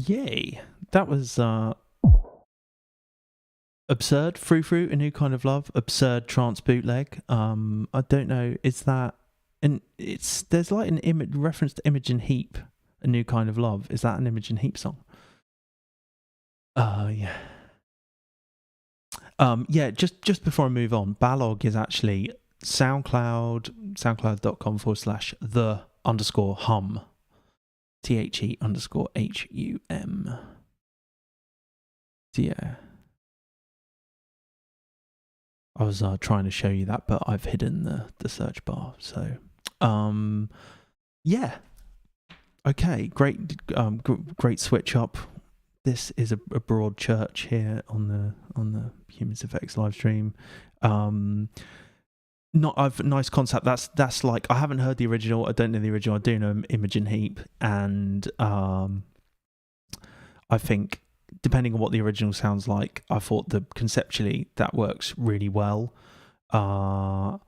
Yay. That was Absurd, Frou, A New Kind of Love, Absurd Trance Bootleg. I don't know, is that, and there's like an reference to Imogen Heap, A New Kind of Love. Is that an Imogen Heap song? Yeah. Yeah, just before I move on, Balog is actually soundcloud.com/the_hum. THE_HUM. Yeah. I was trying to show you that, but I've hidden the search bar. So, yeah. Okay, great switch up. This is a broad church here on the Humans Effects live stream. Nice concept. That's like, I haven't heard the original. I don't know the original. I do know Imogen Heap, and I think depending on what the original sounds like, I thought that conceptually that works really well. I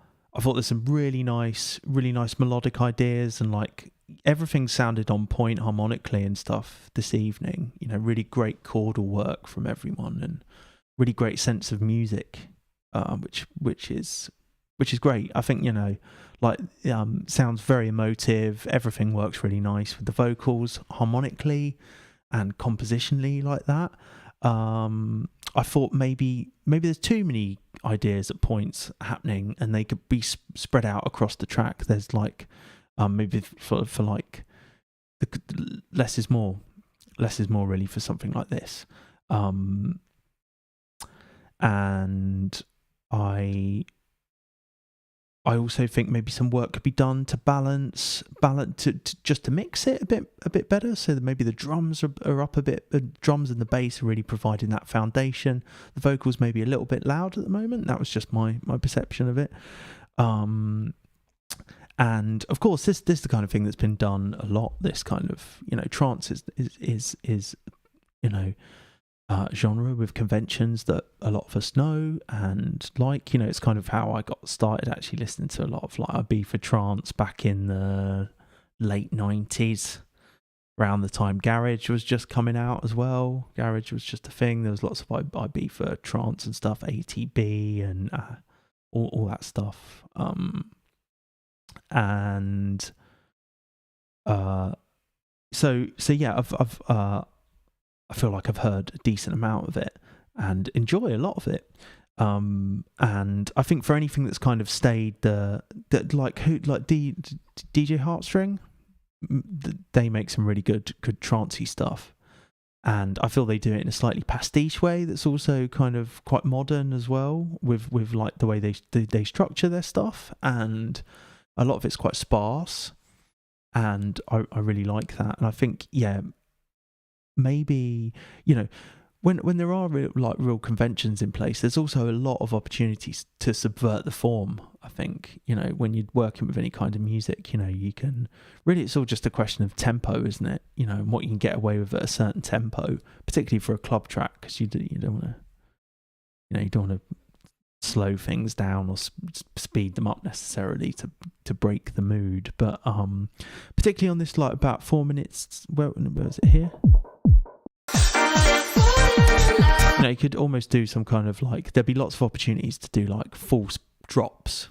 thought there's some really nice melodic ideas, and like everything sounded on point harmonically and stuff this evening. You know, really great chordal work from everyone, and really great sense of music, which is great. I think, you know, like sounds very emotive. Everything works really nice with the vocals harmonically and compositionally like that. I thought maybe there's too many ideas at points happening, and they could be spread out across the track. There's like maybe for like the less is more really for something like this. And I also think maybe some work could be done to balance to just to mix it a bit better, so that maybe the drums are up a bit. The drums and the bass are really providing that foundation. The vocals maybe a little bit loud at the moment. That was just my perception of it. And of course, this is the kind of thing that's been done a lot. This kind of, you know, trance is you know, genre with conventions that a lot of us know and like. You know, it's kind of how I got started actually listening to a lot of like Ibiza trance back in the late 90s, around the time garage was just coming out as well. Garage was just a thing. There was lots of Ibiza trance and stuff, ATB and all that stuff. And so yeah, I feel like I've heard a decent amount of it and enjoy a lot of it. And I think for anything that's kind of stayed DJ Heartstring, they make some really good trancey stuff, and I feel they do it in a slightly pastiche way that's also kind of quite modern as well, with like the way they structure their stuff, and a lot of it's quite sparse, and I really like that. And I think, yeah, maybe, you know, when there are real conventions in place, there's also a lot of opportunities to subvert the form. I think, you know, when you're working with any kind of music, you know, you can really, it's all just a question of tempo, isn't it? You know, and what you can get away with at a certain tempo, particularly for a club track, because you don't want to, you know, you don't want to slow things down or speed them up necessarily to break the mood. But particularly on this, like about 4 minutes, where is it here? You know, you could almost do some kind of like, there'd be lots of opportunities to do like false drops.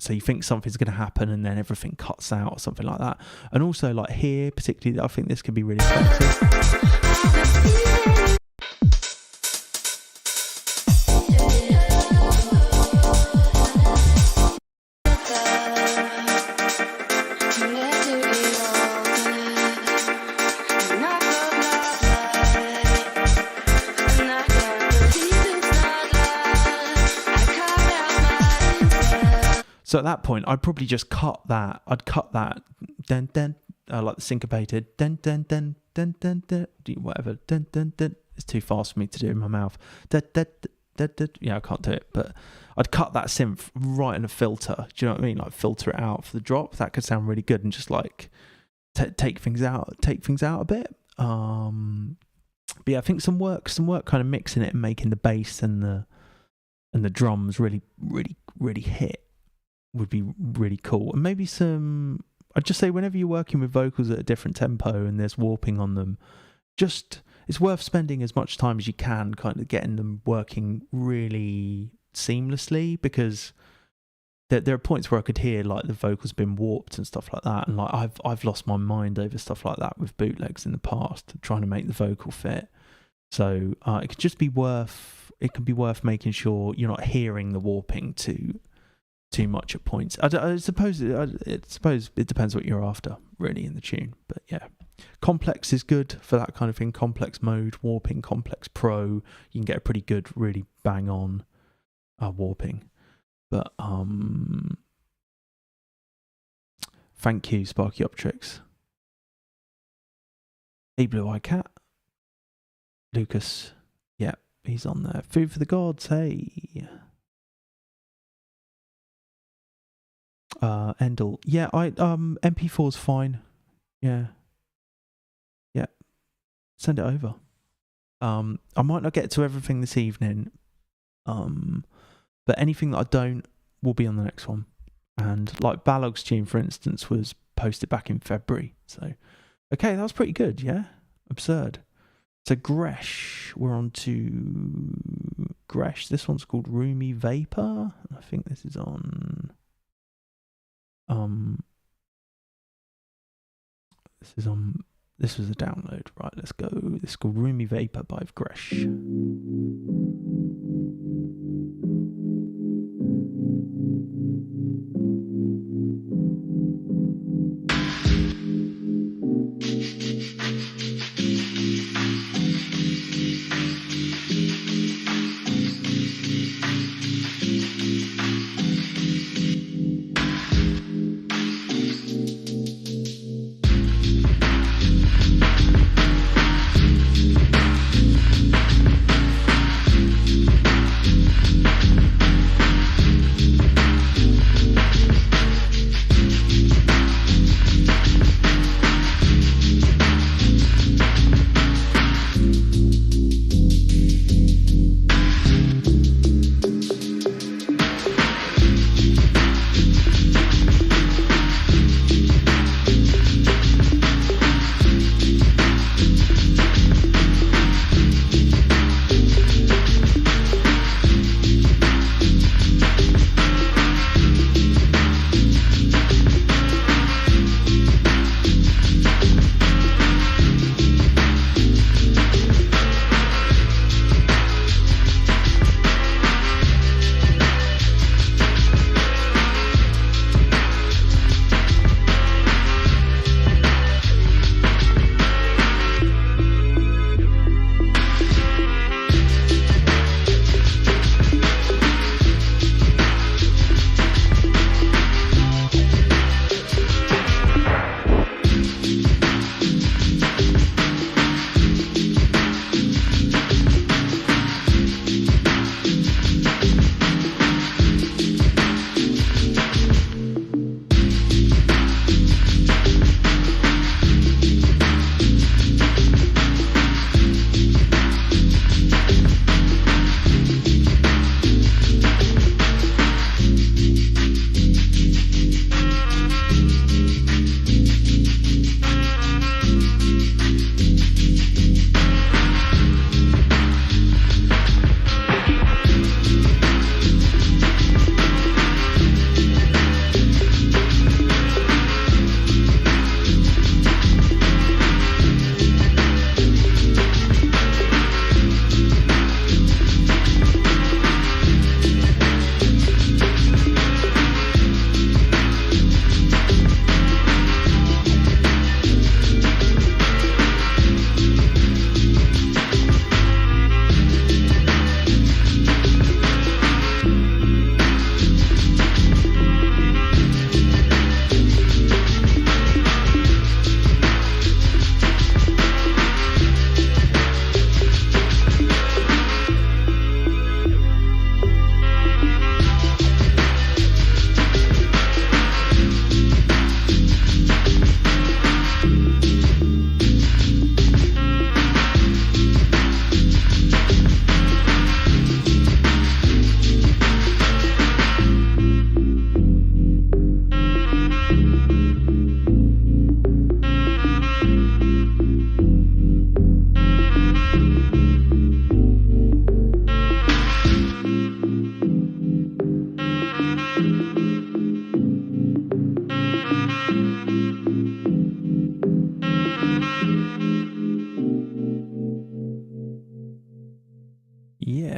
So you think something's going to happen and then everything cuts out or something like that. And also like here, particularly, I think this could be really effective. So at that point, I'd probably just cut that. I'd cut that, like the syncopated, whatever, It's too fast for me to do in my mouth. Yeah, I can't do it. But I'd cut that synth right in a filter. Do you know what I mean? Like filter it out for the drop. That could sound really good, and just like take things out a bit. But yeah, I think some work kind of mixing it and making the bass and the drums really hit would be really cool. And maybe I'd just say, whenever you're working with vocals at a different tempo and there's warping on them, just it's worth spending as much time as you can kind of getting them working really seamlessly, because there are points where I could hear like the vocals been warped and stuff like that, and like I've lost my mind over stuff like that with bootlegs in the past, trying to make the vocal fit. So it could be worth making sure you're not hearing the warping too much at points. I suppose it depends what you're after really in the tune, but yeah. Complex is good for that kind of thing. Complex mode, warping, complex pro, you can get a pretty good, really bang on warping. But thank you, Sparky Optrix. Hey, Blue Eye Cat. Lucas, yeah, he's on there. Food for the Gods, hey. Endel, yeah, MP4's fine. Yeah. Send it over. I might not get to everything this evening. But anything that I don't will be on the next one. And like Balog's tune, for instance, was posted back in February. So, okay, that was pretty good, yeah? Absurd. So Gres, we're on to Gres. This one's called Roomy Vapor. I think this is on... This was a download. Right, let's go. This is called Roomy Vapor by Gres.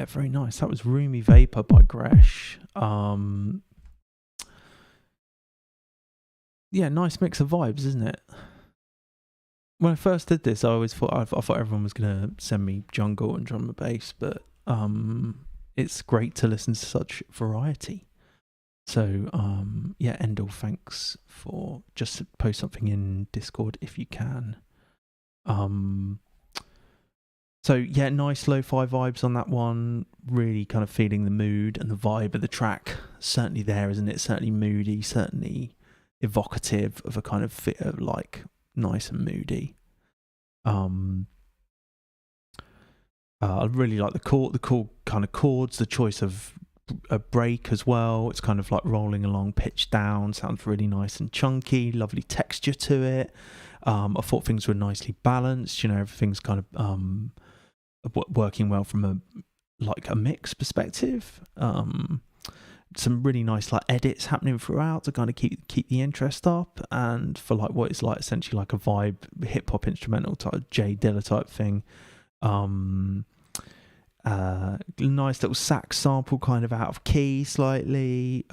very nice. That was Roomy Vapor by Gres. Yeah, nice mix of vibes, isn't it? When I first did this, I thought everyone was gonna send me jungle and drum and bass, but it's great to listen to such variety. So yeah, Endel, thanks for just post something in Discord if you can. So yeah, nice lo-fi vibes on that one. Really kind of feeling the mood and the vibe of the track. Certainly there, isn't it? Certainly moody. Certainly evocative of a kind of fit of like nice and moody. I really like the cool kind of chords. The choice of a break as well. It's kind of like rolling along, pitch down. Sounds really nice and chunky. Lovely texture to it. I thought things were nicely balanced. You know, everything's kind of working well from a mix perspective. Some really nice like edits happening throughout to kind of keep the interest up, and for like what is like essentially like a vibe hip hop instrumental type Jay Dilla type thing. Nice little sax sample kind of out of key slightly,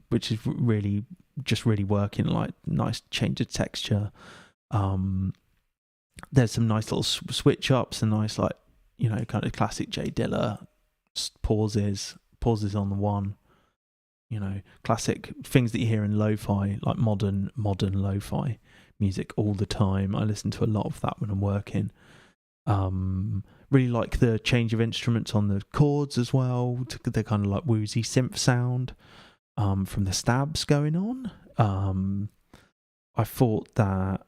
which is really working, like nice change of texture. There's some nice little switch ups and nice like, you know, kind of classic Jay Dilla pauses on the one, you know, classic things that you hear in lo-fi, like modern lo-fi music all the time. I listen to a lot of that when I'm working. Really like the change of instruments on the chords as well. They're kind of like woozy synth sound from the stabs going on. I thought that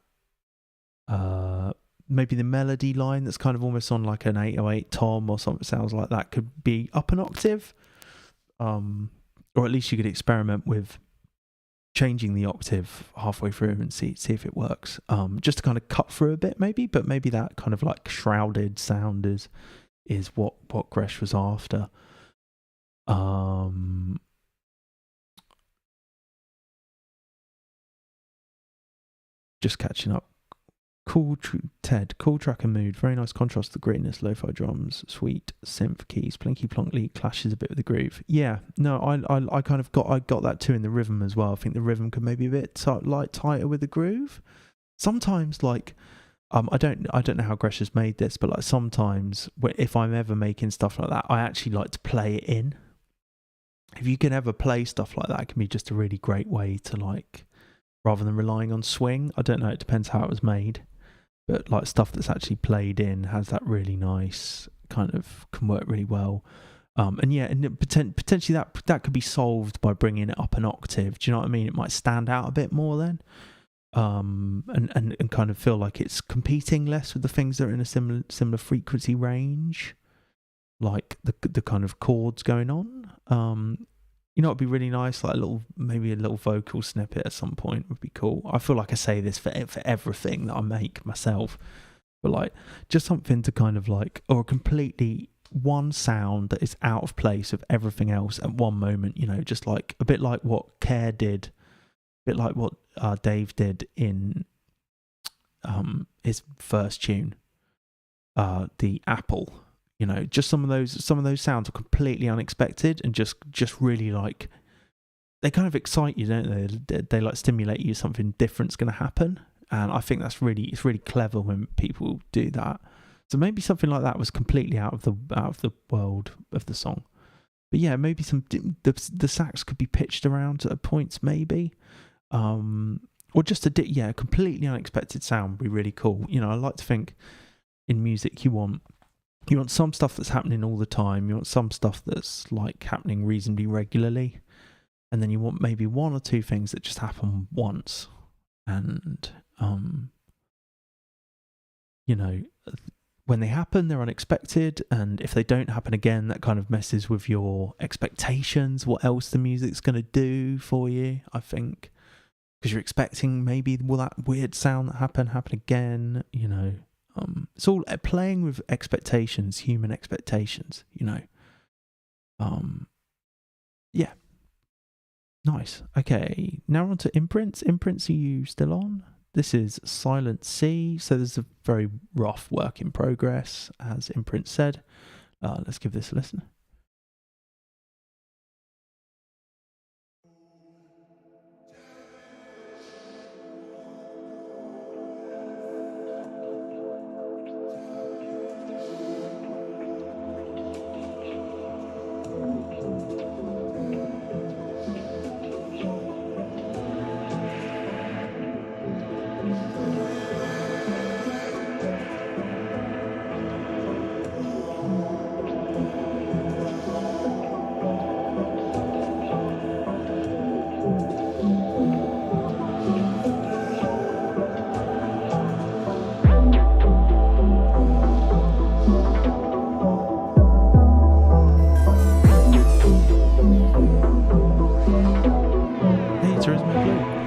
maybe the melody line that's kind of almost on like an 808 tom or something sounds like that could be up an octave, or at least you could experiment with changing the octave halfway through and see if it works, just to kind of cut through a bit maybe, but maybe that kind of like shrouded sound is what Gres was after. Just catching up. Cool track and mood. Very nice contrast to the grittiness, lo-fi drums, sweet synth keys, plinky plonkly clashes a bit with the groove. Yeah, no, I kind of got that too in the rhythm as well. I think the rhythm can maybe a bit tighter with the groove. Sometimes like I don't know how Gres has made this, but like sometimes if I'm ever making stuff like that, I actually like to play it in. If you can ever play stuff like that, it can be just a really great way to like, rather than relying on swing. I don't know, it depends how it was made. But like stuff that's actually played in has that really nice kind of, can work really well. And yeah, and potentially that could be solved by bringing it up an octave. Do you know what I mean? It might stand out a bit more then, and kind of feel like it's competing less with the things that are in a similar frequency range, like the kind of chords going on. You know, it'd be really nice, like maybe a little vocal snippet at some point would be cool. I feel like I say this for everything that I make myself, but like just something to kind of like, or a completely one sound that is out of place with everything else at one moment. You know, just like a bit like what Care did, a bit like what Dave did in his first tune, the Apple. You know, just some of those sounds are completely unexpected and just really like, they kind of excite you, don't they? They like stimulate you. Something different's going to happen, and I think it's really clever when people do that. So maybe something like that was completely out of the world of the song. But yeah, maybe the sax could be pitched around at points, maybe, or just a completely unexpected sound would be really cool. You know, I like to think in music you want some stuff that's happening all the time. You want some stuff that's like happening reasonably regularly. And then you want maybe one or two things that just happen once. And, you know, when they happen, they're unexpected. And if they don't happen again, that kind of messes with your expectations, what else the music's going to do for you, I think. Because you're expecting maybe, will that weird sound that happen again, you know. It's all playing with expectations, human expectations, you know. Yeah. Nice. Okay, now on to Imprints. Imprints, are you still on? This is Silent C, so there's a very rough work in progress, as Imprints said. Let's give this a listen. Gran Turismo Blue.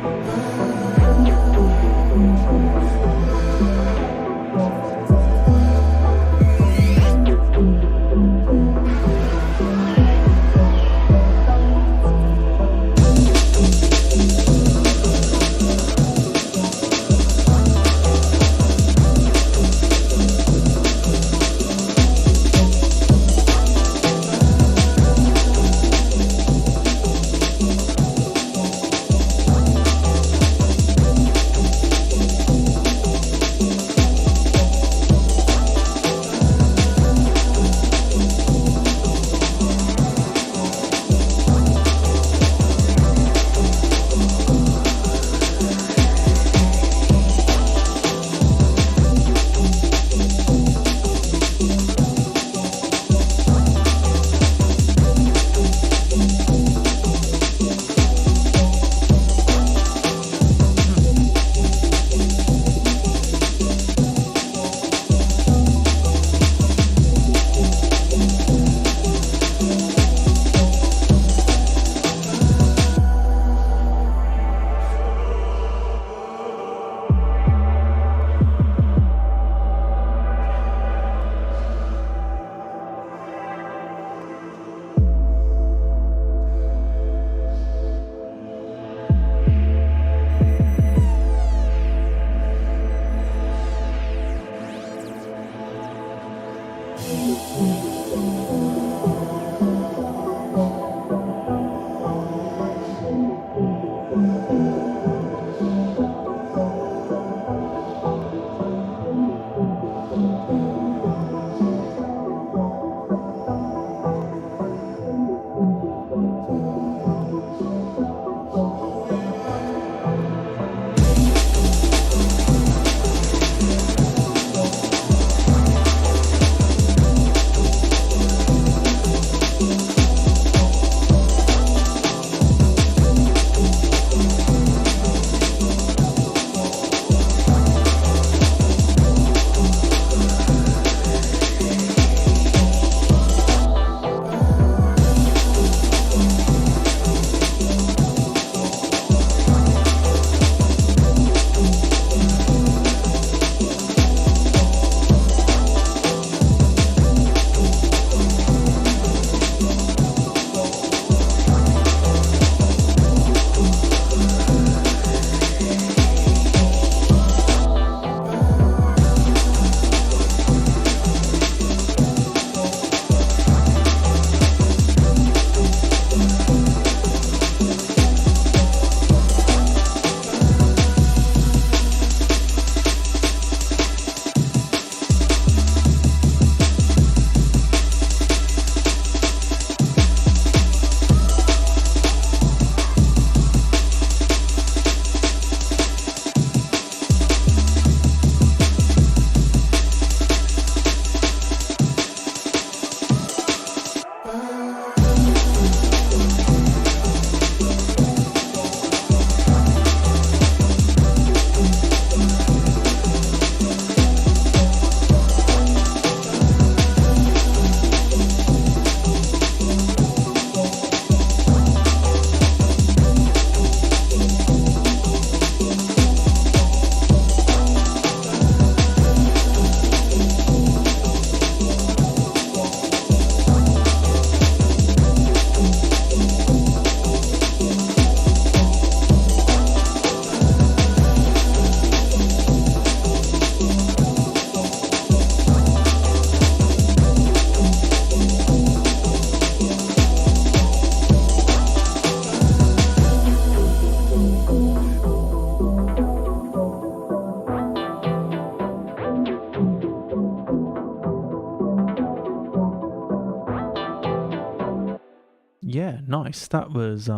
Yeah, nice. That was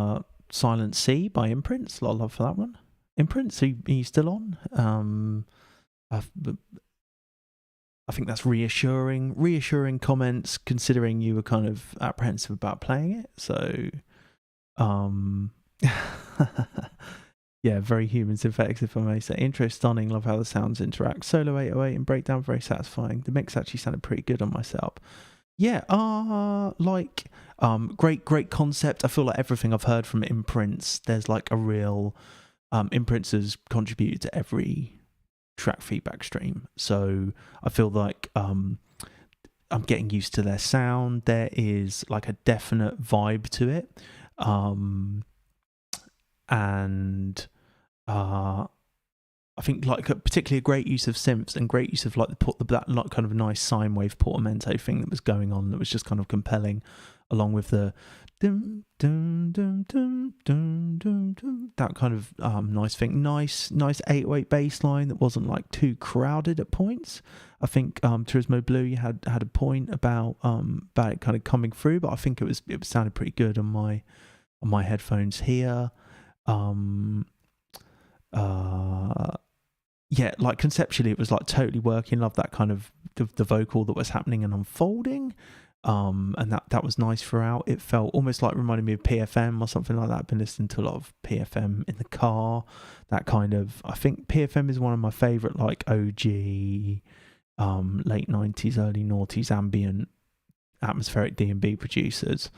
Silent Sea by Imprints. A lot of love for that one. Imprints, are you still on? I think that's reassuring comments, considering you were kind of apprehensive about playing it. So, yeah, very human synthetics, if I may say. Intro stunning, love how the sounds interact. Solo 808 and breakdown very satisfying. The mix actually sounded pretty good on my setup. Yeah, great concept. I feel like everything I've heard from Imprints, there's like a real Imprints has contributed to every track feedback stream. So I feel like I'm getting used to their sound. There is like a definite vibe to it. And I think like particularly a great use of synths and great use of like that like kind of nice sine wave portamento thing that was going on that was just kind of compelling, along with the dum dum dum dum dum dum dum, that kind of nice thing, nice 808 bass line that wasn't like too crowded at points. I think Turismo Blue, you had a point about it kind of coming through, but I think it sounded pretty good on my headphones here. Yeah, like conceptually it was like totally working. Love that kind of the vocal that was happening and unfolding, and that was nice throughout. It felt almost like reminding me of PFM or something like that. I've been listening to a lot of PFM in the car. That kind of, I think PFM is one of my favorite like OG late 90s early noughties ambient atmospheric D&B producers.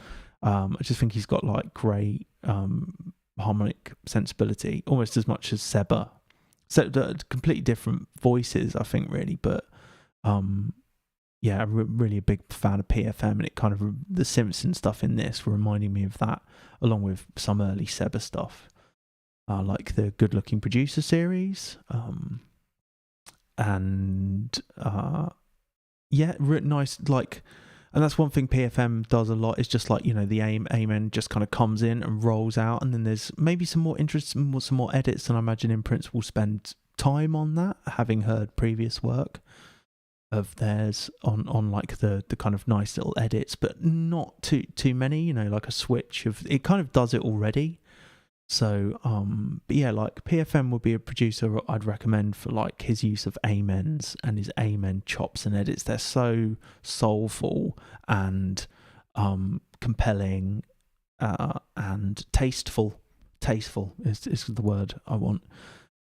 I just think he's got like great harmonic sensibility, almost as much as Seba. So completely different voices, I think, really. But yeah, really a big fan of PFM, and it kind of the Simpson stuff in this were reminding me of that, along with some early Seba stuff, like the Good Looking Producer series, and yeah, nice like. And that's one thing PFM does a lot, is just like, you know, the amen just kind of comes in and rolls out, and then there's maybe some more interest, some more edits, and I imagine Imprints will spend time on that, having heard previous work of theirs on like the kind of nice little edits, but not too many, you know, like a switch of, it kind of does it already. So but yeah, like PFM would be a producer I'd recommend for like his use of amens and his amen chops and edits. They're so soulful and compelling and tasteful is the word I want.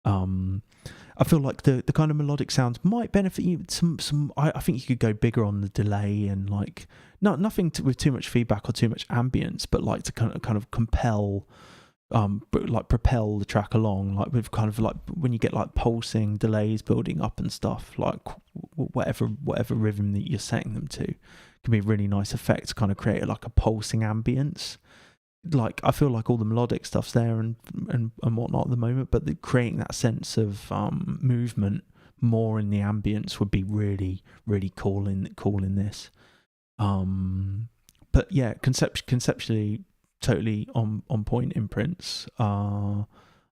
I feel like the kind of melodic sounds might benefit you. I think you could go bigger on the delay and like nothing with too much feedback or too much ambience, but like to kind of compel, but like propel the track along, like with kind of like when you get like pulsing delays building up and stuff, like whatever rhythm that you're setting them to, can be a really nice effect to kind of create like a pulsing ambience. Like I feel like all the melodic stuff's there and whatnot at the moment, but creating that sense of movement more in the ambience would be really cool in this. But yeah, conceptually totally on point Imprints. I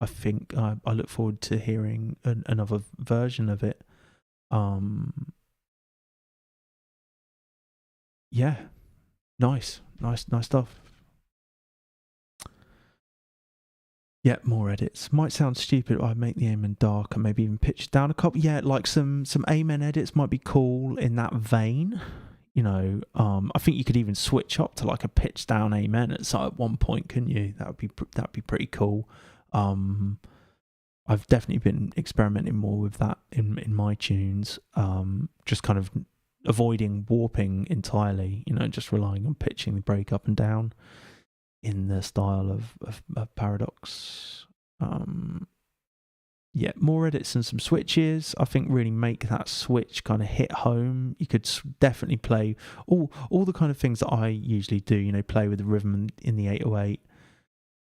think I look forward to hearing another version of it. Yeah, nice stuff. Yeah, more edits. Might sound stupid, but I'd make the amen darker, maybe even pitch down a couple. Yeah, like some amen edits might be cool in that vein. You know, I think you could even switch up to like a pitch down amen at one point, couldn't you? That'd be pretty cool. I've definitely been experimenting more with that in my tunes. Just kind of avoiding warping entirely. You know, just relying on pitching the break up and down in the style of Paradox. Yeah, more edits and some switches, I think, really make that switch kind of hit home. You could definitely play all the kind of things that I usually do, you know, play with the rhythm in the 808.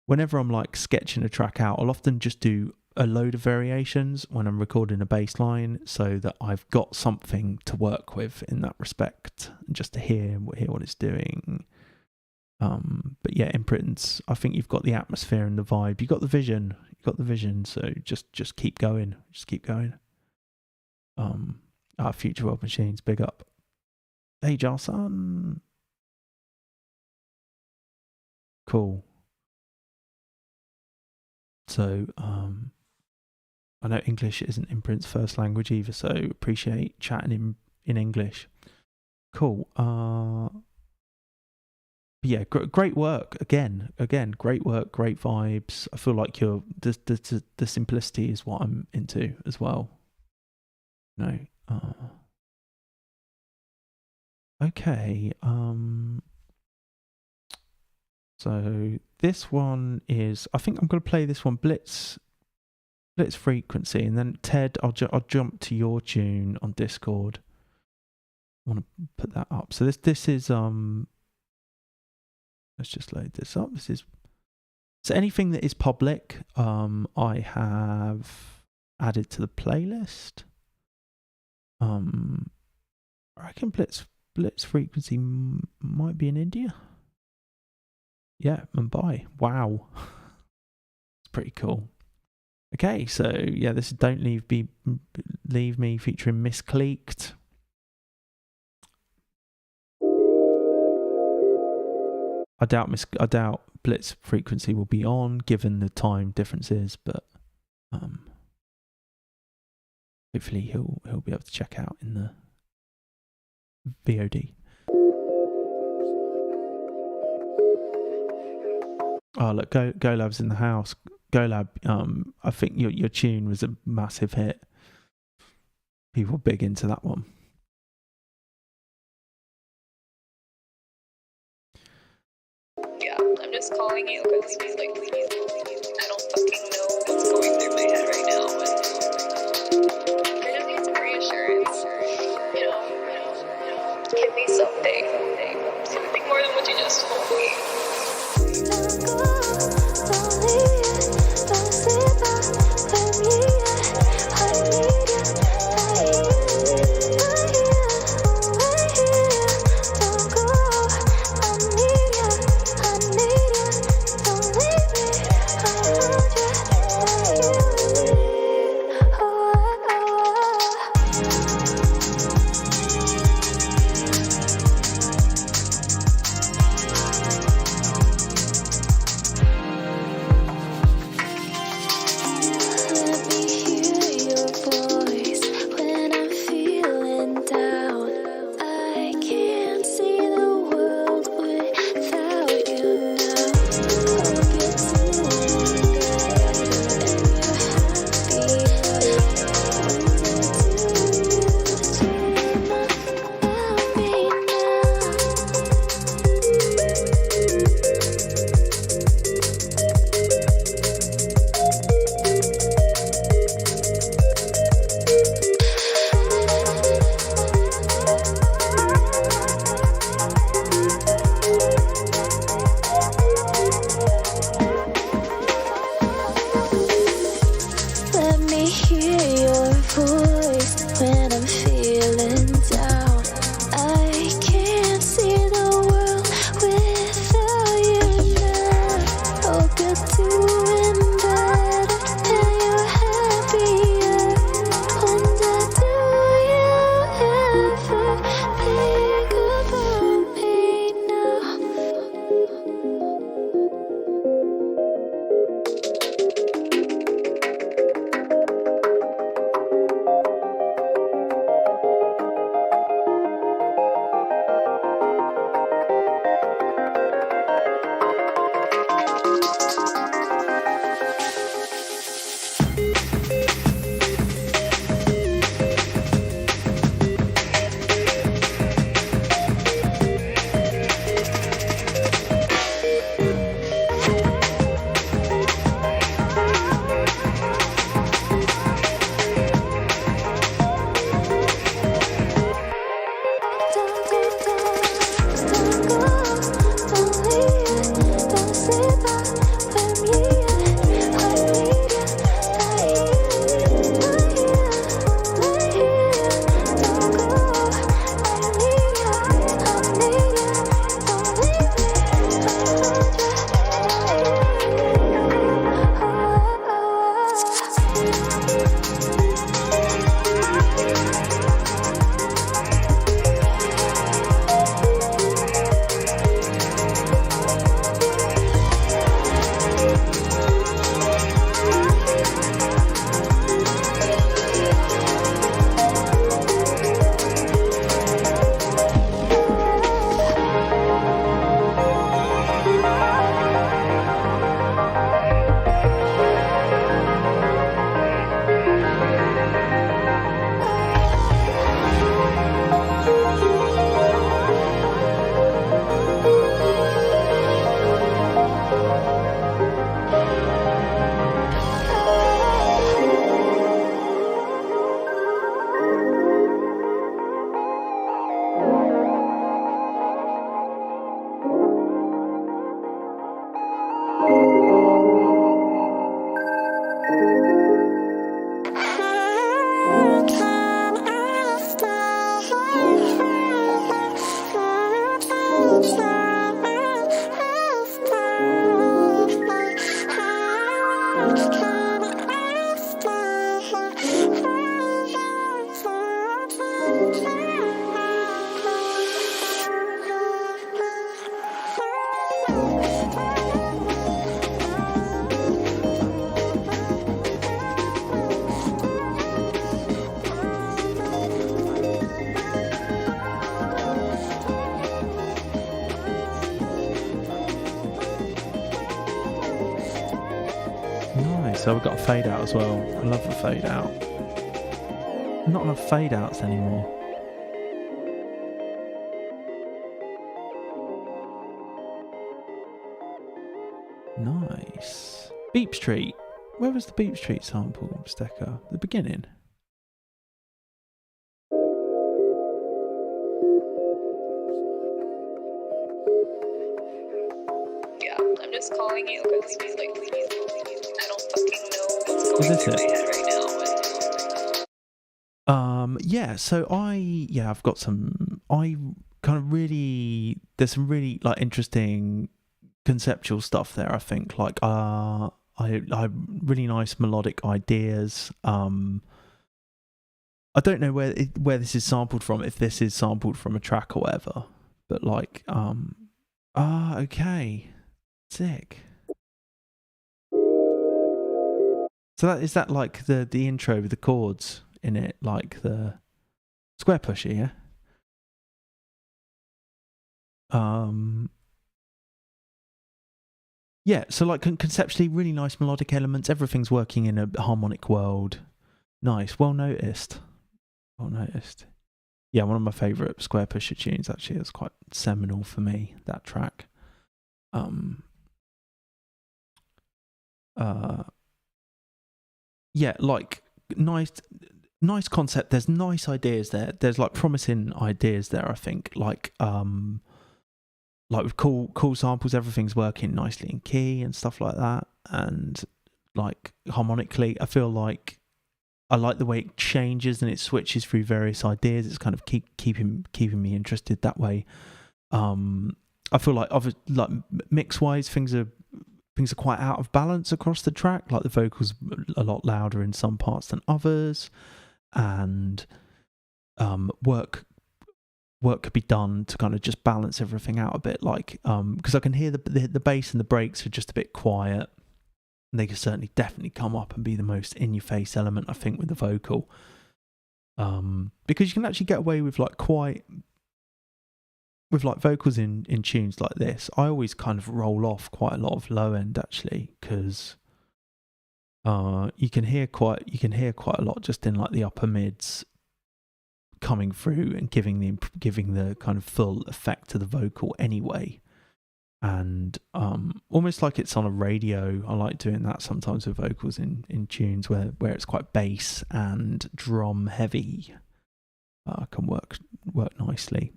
Whenever I'm like sketching a track out, I'll often just do a load of variations when I'm recording a bass line, so that I've got something to work with in that respect, just to hear what it's doing. But yeah, Imprints, I think you've got the atmosphere and the vibe. You've got the vision. So just keep going. Future World Machines, big up. Hey, Jarson. Cool. So, I know English isn't Imprint's first language either, so appreciate chatting in English. Cool. Yeah, great work again. Great work, great vibes. I feel like the simplicity is what I'm into as well. No, Okay. So this one is, I think I'm going to play this one, Blitz Frequency, and then Ted, I'll jump to your tune on Discord. I want to put that up. So this is let's just load this up. This is, so anything that is public, I have added to the playlist. I reckon Blitz Frequency might be in India. Yeah, Mumbai. Wow. It's pretty cool. Okay, so yeah, this is Don't Leave Me featuring Miscleaked. I doubt Blitz Frequency will be on given the time differences, but hopefully he'll be able to check out in the VOD. Oh look, GoLab's in the house. GoLab, I think your tune was a massive hit. People big into that one. Yeah, I'm just calling you because I don't fucking know what's going through my head right now, but I just need some reassurance, you know, give me something more than what you just told me. So we've got a fade out as well. I love the fade out. Not enough fade outs anymore. Nice. Beep Street. Where was the Beep Street sample, Stecker? The beginning. Yeah, I'm just calling you because like, I don't fucking know what's going through my head right now. Yeah, so I've got some, I kind of really, there's some really like interesting conceptual stuff there, I think, like, I really nice melodic ideas. I don't know where this is sampled from, if this is sampled from a track or whatever, but like, okay, sick. So is that like the intro with the chords in it, like the square pusher, yeah? Yeah, so like conceptually really nice melodic elements, everything's working in a harmonic world. Nice, well noticed. Yeah, one of my favourite square pusher tunes actually. It's quite seminal for me, that track. Yeah, like nice concept. There's nice ideas there. There's like promising ideas there, I think. Like with cool samples, everything's working nicely in key and stuff like that. And like harmonically, I feel like I like the way it changes and it switches through various ideas. It's kind of keeping me interested that way. I feel like mix wise, things are quite out of balance across the track. Like the vocals a lot louder in some parts than others, and work could be done to kind of just balance everything out a bit. Like because I can hear the bass and the breaks are just a bit quiet. And they could definitely come up and be the most in-your-face element, I think, with the vocal. Because you can actually get away with like vocals in tunes like this. I always kind of roll off quite a lot of low end actually, because you can hear quite a lot just in like the upper mids coming through and giving the kind of full effect to the vocal anyway. And almost like it's on a radio. I like doing that sometimes with vocals in tunes where it's quite bass and drum heavy. Can work nicely.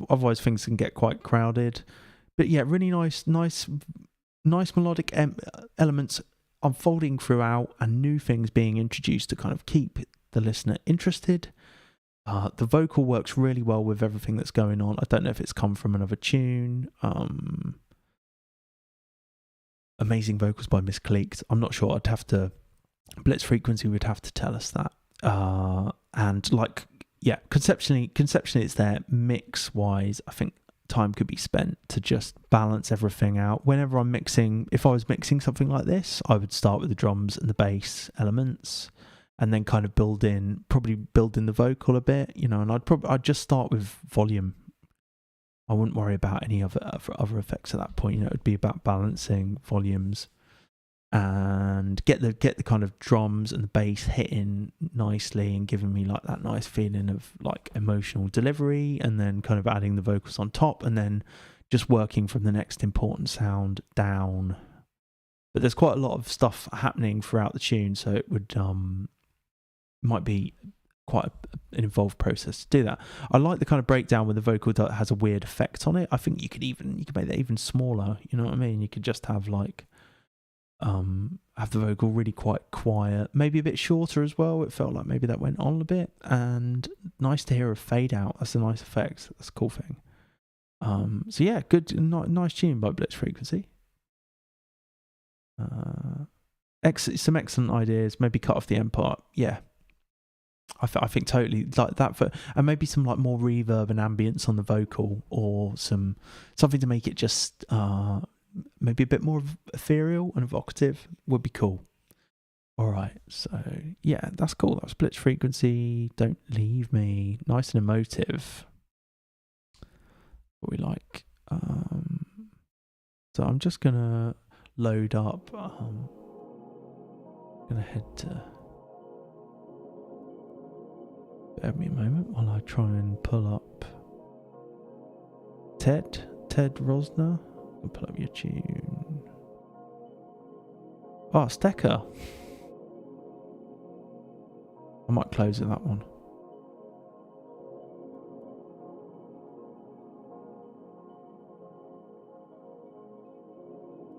Otherwise things can get quite crowded. But yeah, really nice melodic elements unfolding throughout and new things being introduced to kind of keep the listener interested. The vocal works really well with everything that's going on. I don't know if it's come from another tune. Amazing vocals by Miss Cleeked. I'm not sure. I'd have to... Blitz Frequency would have to tell us that. And like, yeah, conceptually it's there. Mix-wise, I think time could be spent to just balance everything out. Whenever I'm mixing, if I was mixing something like this, I would start with the drums and the bass elements, and then kind of build in the vocal a bit, you know, and I'd just start with volume. I wouldn't worry about any other effects at that point. You know, it'd be about balancing volumes and get the kind of drums and the bass hitting nicely and giving me like that nice feeling of like emotional delivery, and then kind of adding the vocals on top, and then just working from the next important sound down. But there's quite a lot of stuff happening throughout the tune, so it would might be quite an involved process to do that. I like the kind of breakdown where the vocal has a weird effect on it. I think you could make that even smaller. You know what I mean? You could just have like have the vocal really quite quiet, maybe a bit shorter as well. It felt like maybe that went on a bit, and nice to hear a fade out. That's a nice effect. That's a cool thing. So yeah, good, nice tune by Blitz Frequency. Some excellent ideas. Maybe cut off the end part. Yeah. I think totally like that, and maybe some like more reverb and ambience on the vocal, or something to make it just maybe a bit more ethereal and evocative would be cool. All right, so yeah, that's cool. That's Blitz Frequency. Don't Leave Me. Nice and emotive. What we like. So I'm just gonna load up. Gonna head to. Bear with me a moment while I try and pull up Ted Rosner. I'll pull up your tune. Oh, Ster. I might close at that one.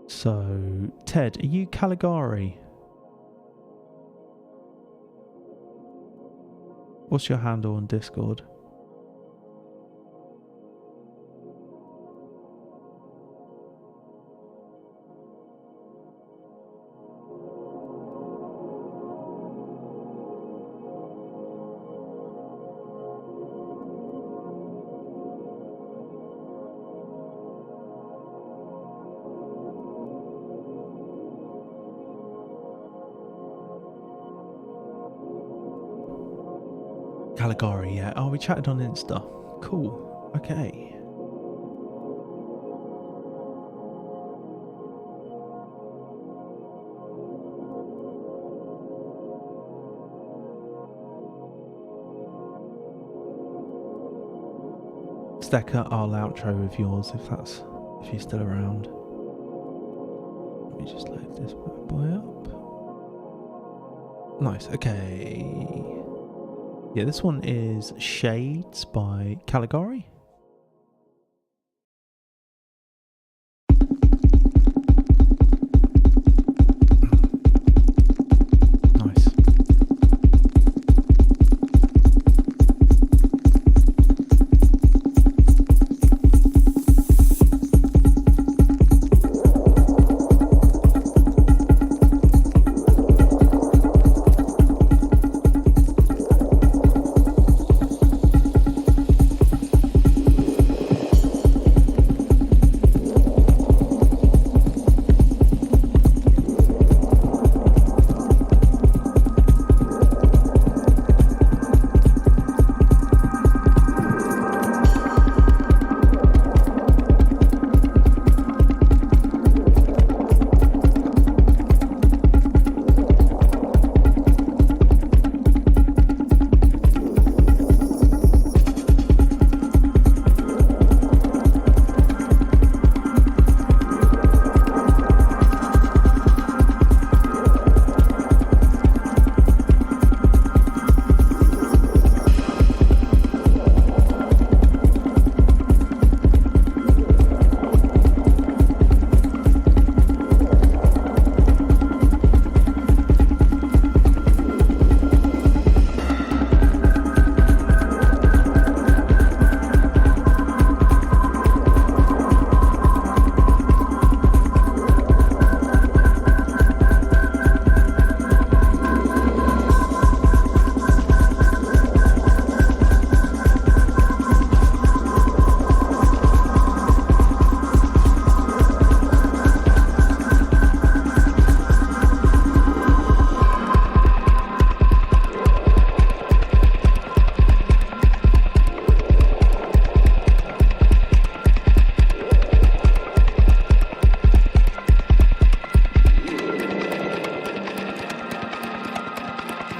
So, Ted, are you Caligari? What's your handle on Discord? Caligari, yeah. Oh, we chatted on Insta. Cool. Okay. Selector, I'll outro with yours if you're still around. Let me just load this bad boy up. Nice. Okay. Yeah, this one is Shades by Caligari. Nice.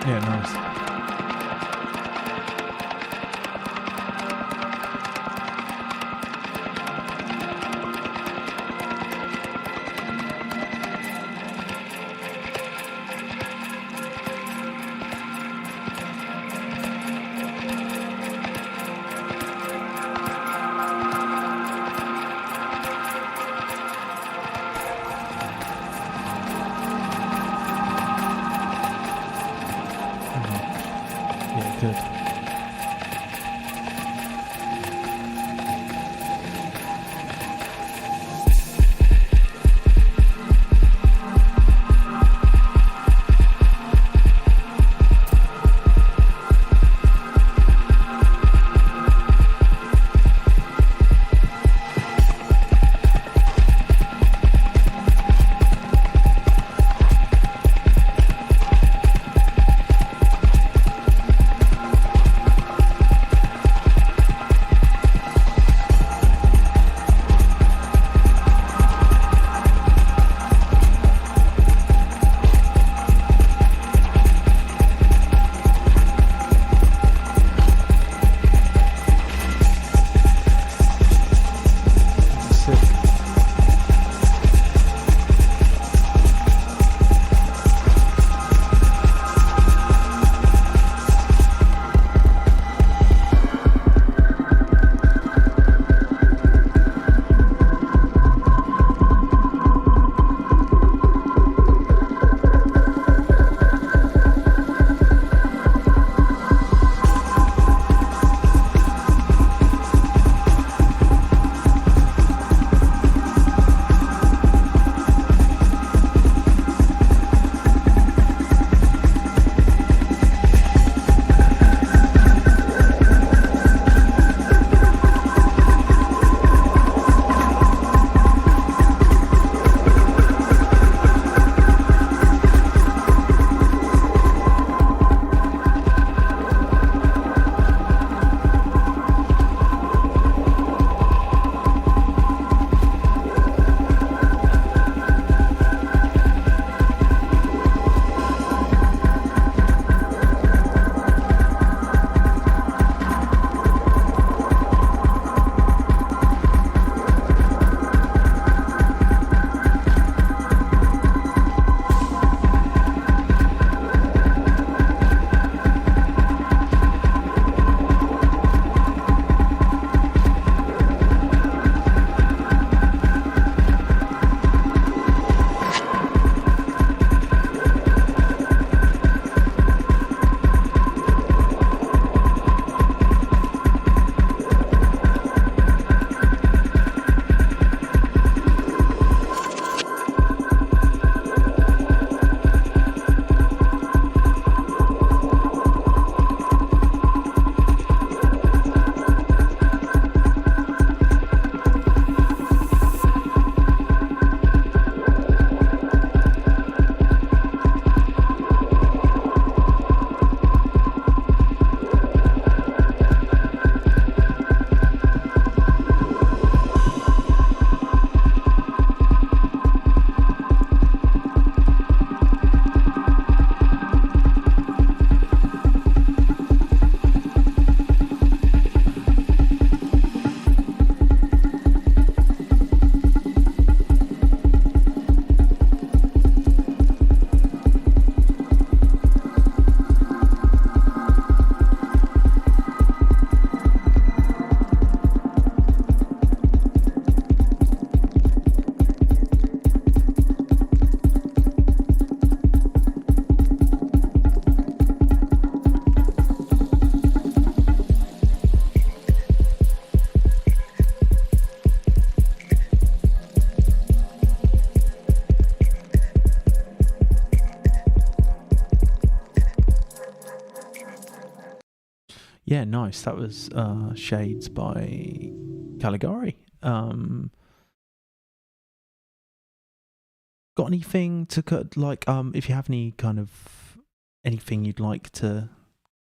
Yeah, nice. Good. Yeah, nice. That was Shades by Caligari. Got anything to cut? Like, if you have any kind of anything you'd like to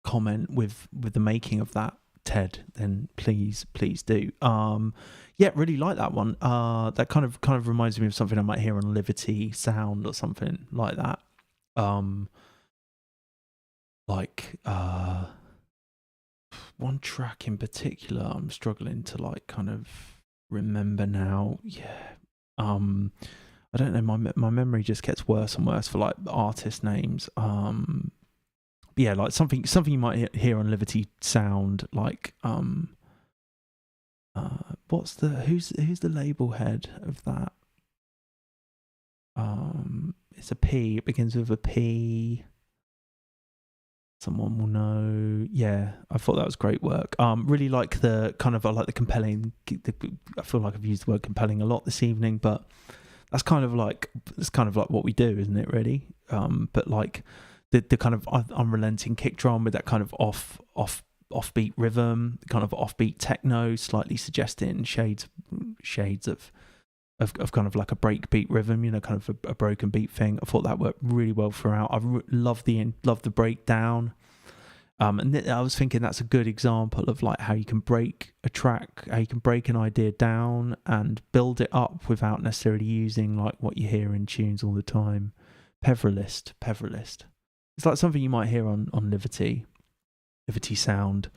comment with the making of that, Ted, then please do. Yeah, really like that one. That kind of reminds me of something I might hear on Liberty Sound or something like that. One track in particular I'm struggling to like kind of remember now. Yeah. I don't know, my memory just gets worse and worse for like artist names. But yeah, like something you might hear on Liberty Sound, like who's the label head of that? It's a P. It begins with a P. Someone will know. Yeah, I thought that was great work. Really like the kind of, I like the compelling. I feel like I've used the word compelling a lot this evening, but that's kind of like what we do, isn't it? Really. But like the kind of unrelenting kick drum with that kind of offbeat rhythm, kind of offbeat techno, slightly suggesting shades of kind of like a breakbeat rhythm, you know, kind of a broken beat thing. I thought that worked really well throughout. I love the breakdown. And I was thinking that's a good example of like how you can break a track, how you can break an idea down and build it up without necessarily using like what you hear in tunes all the time. Peverlist. It's like something you might hear on Liberty Sound.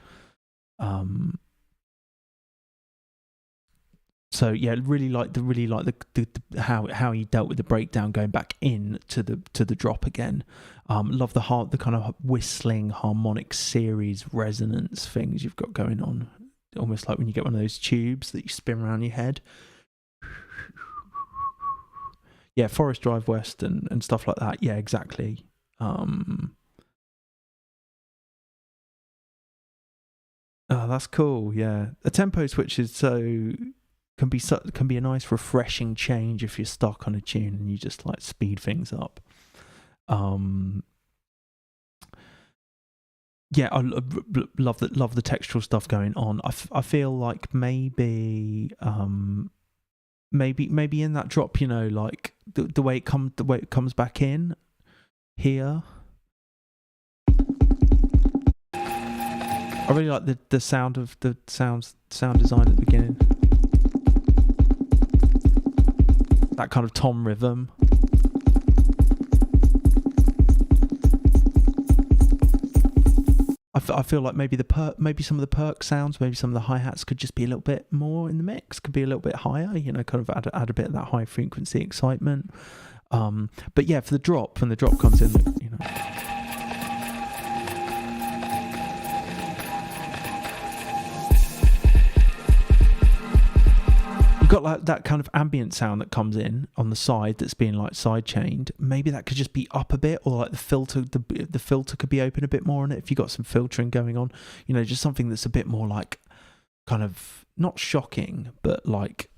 So yeah, really like the how he dealt with the breakdown, going back in to the drop again. Love the kind of whistling harmonic series resonance things you've got going on, almost like when you get one of those tubes that you spin around your head. Yeah, Forest Drive West and stuff like that. Yeah, exactly. Oh, that's cool. Yeah, a tempo switch is can be a nice refreshing change if you're stuck on a tune and you just like speed things up. Yeah, I love the textural stuff going on. I feel like maybe in that drop, you know, like the way it comes back in here. I really like the sound of the sound design at the beginning. That kind of tom rhythm. I feel like maybe some of the perk sounds, maybe some of the hi-hats could just be a little bit more in the mix, could be a little bit higher, you know, kind of add a bit of that high frequency excitement. But yeah, for the drop, when the drop comes in, you know. Got like that kind of ambient sound that comes in on the side that's being like side chained. Maybe that could just be up a bit, or like the filter could be open a bit more on it if you got some filtering going on, you know, just something that's a bit more like kind of not shocking but like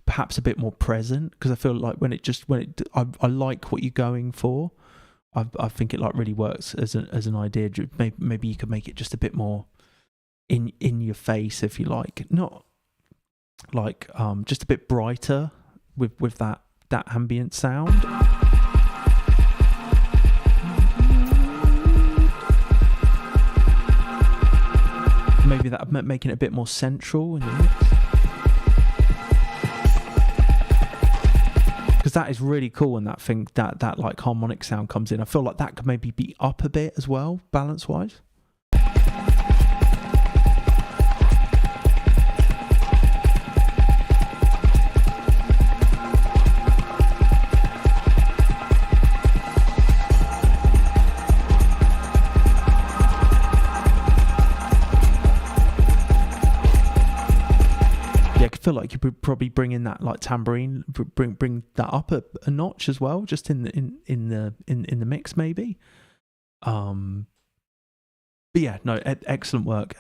perhaps a bit more present, because I feel like I like what you're going for. I think it like really works as an idea. Maybe you could make it just a bit more in your face, if you like, not like just a bit brighter with that ambient sound. Maybe that making it a bit more central in the mix, because that is really cool when that like harmonic sound comes in. I feel like that could maybe be up a bit as well, balance wise. Feel like you could probably bring in that like tambourine, bring that up a notch as well, just in the mix maybe. But yeah, no, excellent work,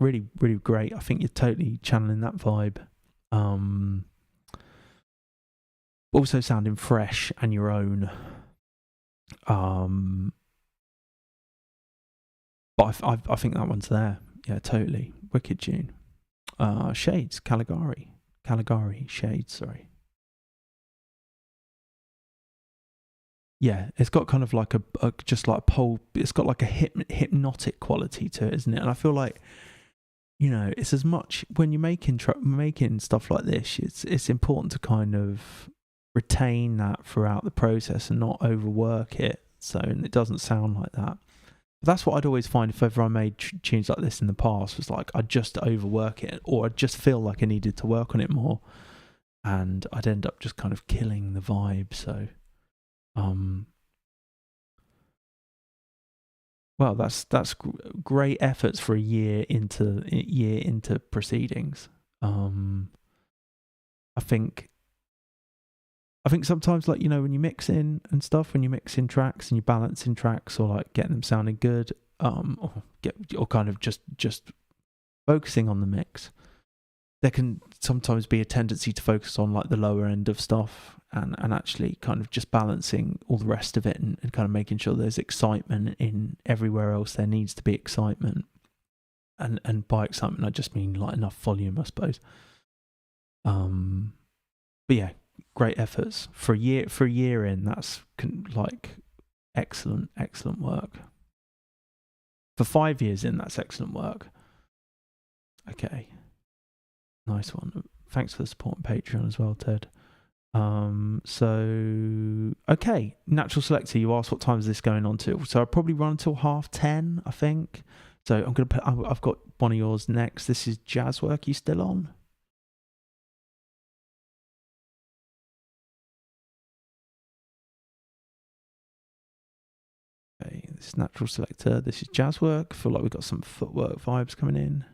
really great. I think you're totally channeling that vibe. Also sounding fresh and your own. But I think that one's there. Yeah, totally. Wicked tune. Shades, Caligari, Shades, sorry. Yeah, it's got kind of like a just like a pole. It's got like a hypnotic quality to it, isn't it? And I feel like, you know, it's as much when you're making stuff like this. It's important to kind of retain that throughout the process and not overwork it, so it doesn't sound like that. But that's what I'd always find if ever I made tunes like this in the past, was like I'd just overwork it, or I'd just feel like I needed to work on it more, and I'd end up just kind of killing the vibe. So. Well, that's great efforts for a year into proceedings. I think sometimes, like, you know, when you mix in and stuff, when you mix in tracks and you balance in tracks, or like getting them sounding good, or kind of just focusing on the mix, there can sometimes be a tendency to focus on like the lower end of stuff, and actually kind of just balancing all the rest of it, and kind of making sure there's excitement in everywhere else there needs to be excitement. And by excitement, I just mean like enough volume, I suppose. But yeah, great efforts for a year in. That's like excellent work. For 5 years in, that's excellent work. Okay. Nice one. Thanks for the support on Patreon as well, Ted. So okay, Natural Selector, you asked what time is this going on to? So I'll probably run until 10:30, I think. So I'm gonna put. I've got one of yours next. This is Jazzwork. You still on? Okay, this is Natural Selector. This is Jazzwork. I feel like we've got some footwork vibes coming in.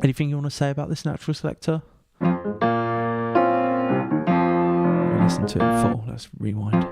Anything you want to say about this Natural Selector? Listen to it in full. Let's rewind.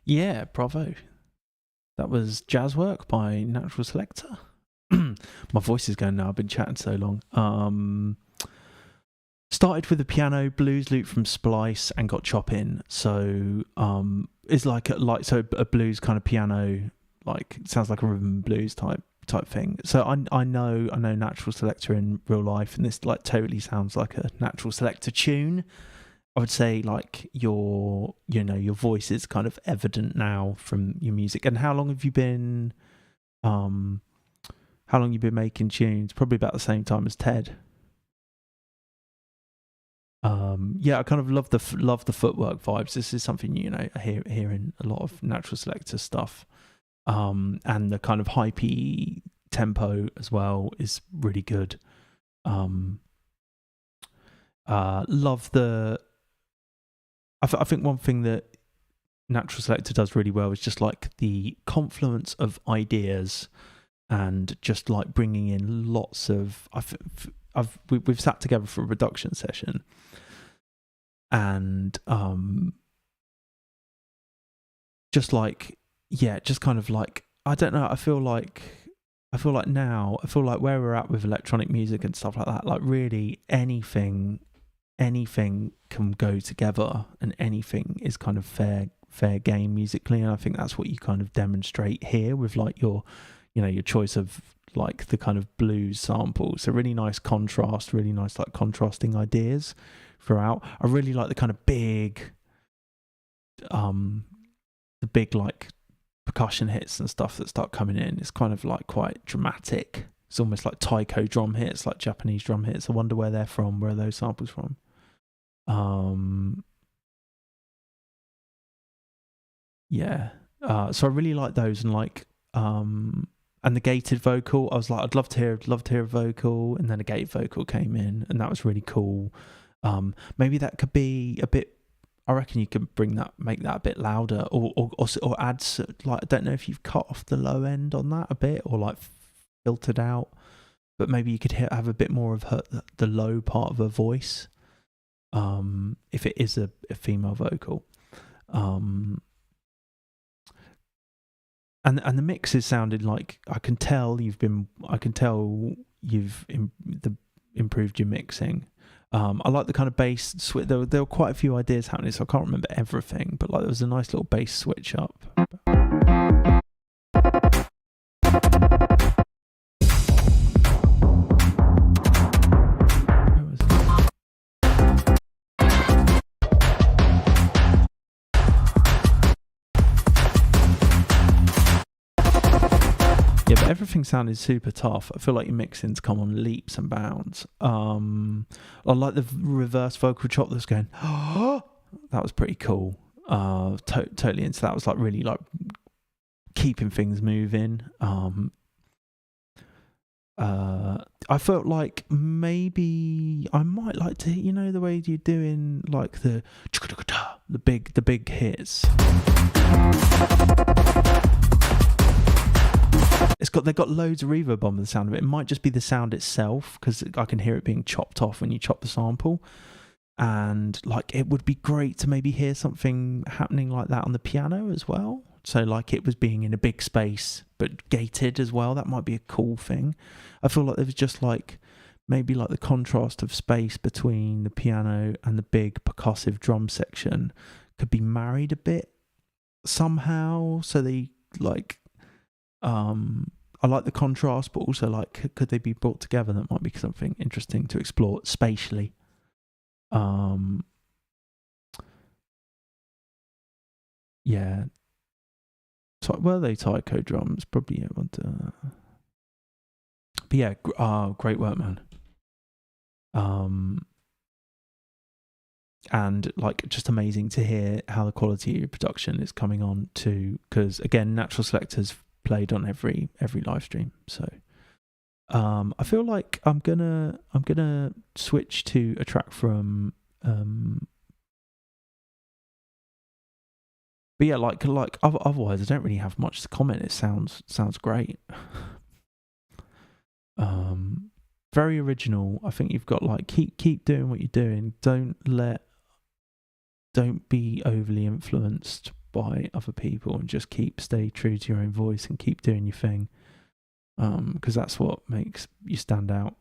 Yeah, bravo. That was Jazz Work by Natural Selector. My voice is going now. I've been chatting so long. Started with a piano blues loop from Splice and got chop in. So it's like a blues kind of piano, like it sounds like a rhythm and blues type thing. So I know Natural Selector in real life, and this like totally sounds like a Natural Selector tune. I would say like your voice is kind of evident now from your music. And how long have you been making tunes? Probably about the same time as Ted. Yeah, I kind of love the footwork vibes. This is something I hear in a lot of Natural Selector stuff, and the kind of hypey tempo as well is really good. Love the. I think one thing that Natural Selector does really well is just like the confluence of ideas, and just like bringing in lots of. We've sat together for a production session. And just kind of like, I don't know, I feel like where we're at with electronic music and stuff like that, like really anything can go together, and anything is kind of fair game musically. And I think that's what you kind of demonstrate here with like your choice of like the kind of blues samples. So really nice contrast, really nice like contrasting ideas throughout. I really like the kind of big like percussion hits and stuff that start coming in. It's kind of like quite dramatic. It's almost like taiko drum hits, like Japanese drum hits. I wonder where they're from. Where are those samples from? Yeah. So I really like those, and like and the gated vocal. I was like, I'd love to hear a vocal, and then a gated vocal came in, and that was really cool. Maybe that could be a bit. I reckon you could make that a bit louder, or add, like, I don't know if you've cut off the low end on that a bit, or like filtered out, but maybe you could have a bit more of the low part of her voice, if it is a female vocal, and the mixes sounded like, I can tell you've improved your mixing. I like the kind of bass switch. There were quite a few ideas happening, so I can't remember everything, but like there was a nice little bass switch up. Yeah, but everything sounded super tough. I feel like your mixings come on leaps and bounds. I like the reverse vocal chop that's going, oh, that was pretty cool. Totally into that. It was like really like keeping things moving. I felt like maybe I might like to, the way you're doing like the big hits. They've got loads of reverb on the sound of it. It might just be the sound itself, because I can hear it being chopped off when you chop the sample. And like it would be great to maybe hear something happening like that on the piano as well. So like it was being in a big space but gated as well. That might be a cool thing. I feel like there was just like maybe like the contrast of space between the piano and the big percussive drum section could be married a bit somehow. So they like I like the contrast, but also like could they be brought together? That might be something interesting to explore spatially. Yeah. Were they taiko drums? Probably. Yeah, but yeah, great work, man. And like just amazing to hear how the quality of your production is coming on too, because again, Natural Selector's played on every live stream. So I feel like I'm gonna switch to a track from but yeah, like otherwise I don't really have much to comment. It sounds great. Very original. I think you've got like keep doing what you're doing. Don't be overly influenced by other people and just stay true to your own voice and keep doing your thing, because that's what makes you stand out.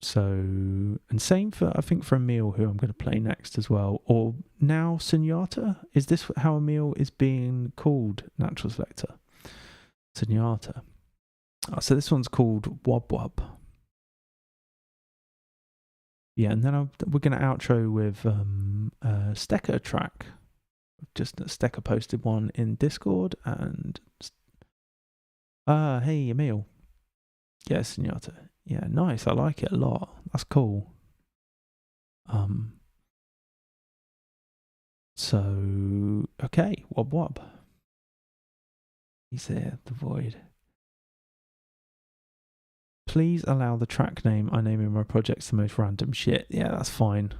So, and same for, I think, for Emil, who I'm going to play next as well, or now Sonata. Is this how Emil is being called, Natural Selector? Sonata. So this one's called Wob Wob. Yeah, and then we're going to outro with a Stecker track. Just Stecker posted one in Discord, and hey Emil. Yeah, Sonata. Yeah, nice. I like it a lot. That's cool. So okay, Wob Wob. He's here, the void. Please allow the track name I name in my projects the most random shit. Yeah, that's fine.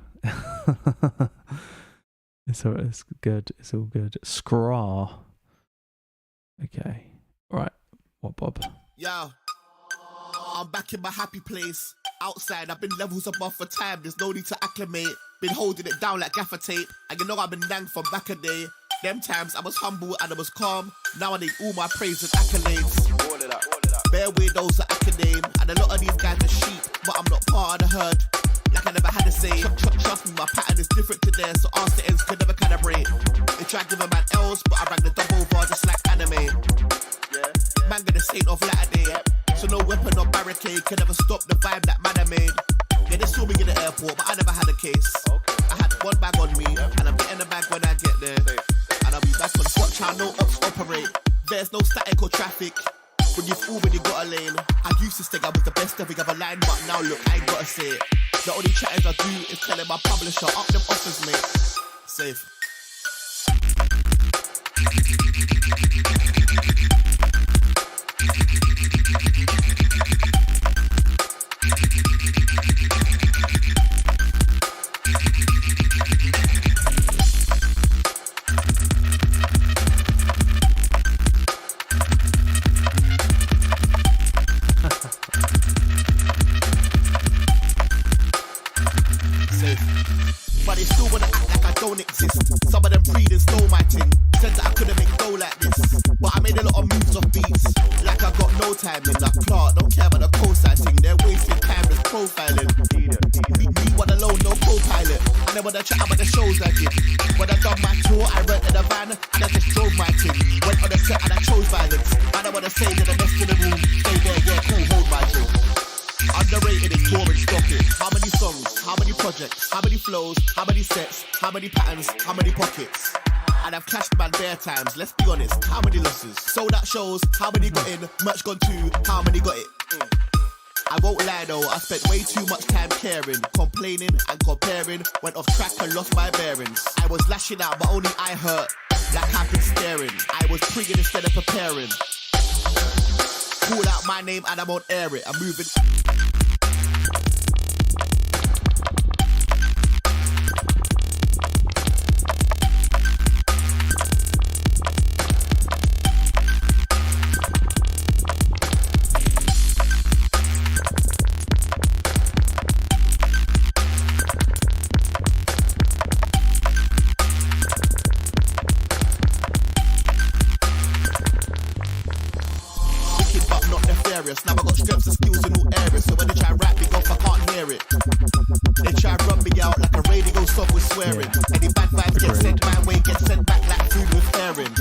It's good. It's all good. Scraw. Okay. Right. Wob Wob. Yo, I'm back in my happy place. Outside, I've been levels above for time. There's no need to acclimate. Been holding it down like gaffer tape. And you know I've been dang from back a day. Them times I was humble and I was calm. Now I need all my praise and accolades. Bare weirdos that I can name. And a lot of these guys are sheep, but I'm not part of the herd. Like I never had to say. Trust me, my pattern is different to theirs, so ask the ends could never calibrate. They try to give a man L's, but I rang the double bar just like anime. Man gonna saint of latter day. So no weapon or barricade can ever stop the vibe that man I made. Yeah, they saw me in the airport, but I never had a case. I had one bag on me, and I'm getting the bag when I get there. And I'll be back on watch how no ops operate. There's no static or traffic. When you've already got a lane. I used to think I was the best every other line, but now look, I ain't gotta say it. The only chatting I do is telling my publisher up them offers, mate. Safe. But they still wanna act like I don't exist. Some of them breeding stole my thing. Said that I couldn't make dough like this. But I made a lot of moves off beats. Like I got no time in that Clark. Don't care about the co-side thing. They're wasting time with profiling. Me one alone, no co-pilot. I never wanna chat about the shows I did. When I done my tour, I rented a van and I just drove my thing. Went on a set and I chose violence. I don't wanna say to the rest of the room, stay there, yeah, cool, hold my drink. Underrated is boring, stop it. How many songs, how many projects, how many flows, how many sets, how many patterns, how many pockets. And I've clashed man bare times, let's be honest, how many losses? Sold out shows, how many got in, much gone too, how many got it? I won't lie though, I spent way too much time caring, complaining and comparing, went off track and lost my bearings. I was lashing out but only I hurt, like I've been staring. I was praying instead of preparing. Call out my name and I won't air it, I'm moving. Now I got strengths and skills in all areas. So when they try and rap me off, I can't hear it. They try and run me out like a radio song with swearing. Any bad vibes get sent my way, get sent back like food with fairing.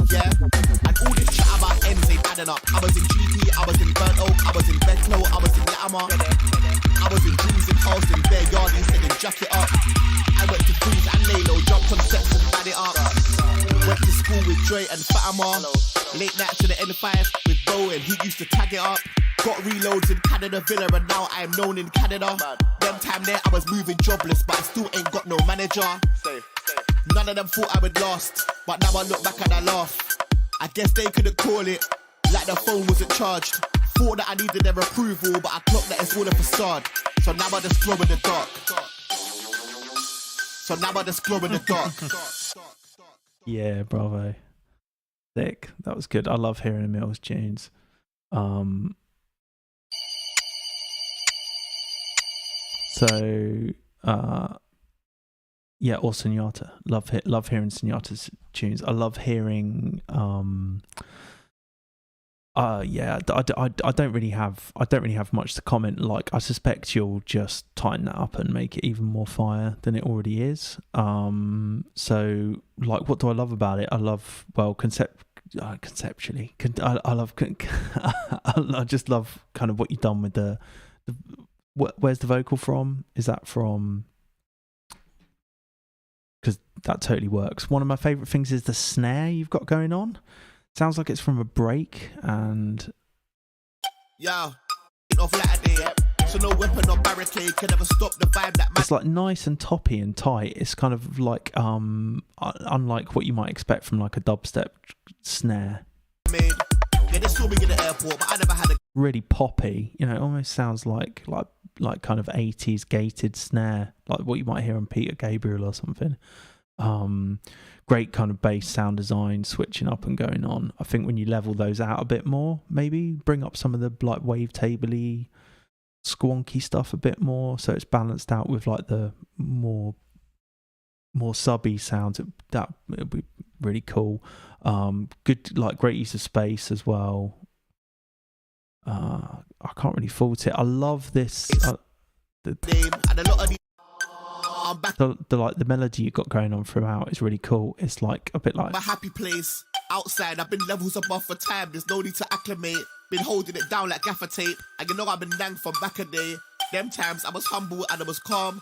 Yeah, and all this chat about ends ain't adding up. I was in GP, I was in Burnt Oak, I was in Bedclo, I was in Latimer. I was in Dreams in Halston, Bear Yardies, singing Jack It Up. I went to Freeze and Lalo, jumped on sets and bad it up. Went to school with Dre and Fatima. Late nights in the N5 with Bowen, he used to tag it up. Got reloads in Canada Villa and now I am known in Canada. Them time there I was moving jobless but I still ain't got no manager. None of them thought I would last, but now I look back and I laugh. I guess they couldn't call it, like the phone wasn't charged. Thought that I needed their approval but I clocked that it's all a facade. So now I just glow in the dark. So now I just glow in the dark. Yeah, bravo. Sick. That was good. I love hearing Emil's tunes. So Yeah, or Sonata. Love hearing Sonata's tunes. I love hearing. Yeah, I don't really have much to comment. Like, I suspect you'll just tighten that up and make it even more fire than it already is. So, like, what do I love about it? I love, well, conceptually. I love. I just love kind of what you've done with the. Where's the vocal from? Is that from? Because that totally works. One of my favourite things is the snare you've got going on. Sounds like it's from a break, and so no weapon or barricade can ever stop the vibe that it's like nice and toppy and tight. It's kind of like unlike what you might expect from like a dubstep snare. Yeah, they saw me in the airport, but I never had a really poppy. You know, it almost sounds like kind of 80s gated snare, like what you might hear on Peter Gabriel or something. Great kind of bass sound design, switching up and going on. I think when you level those out a bit more, maybe bring up some of the like wavetable-y, squonky stuff a bit more, so it's balanced out with like the more subby sounds. That would be really cool. Good, like great use of space as well. I can't really fault it. I love this. The melody you got going on throughout is really cool. It's like a bit like my happy place outside. I've been levels above for time. There's no need to acclimate. Been holding it down like gaffer tape. And you know I've been nang from back a day. Them times I was humble and I was calm.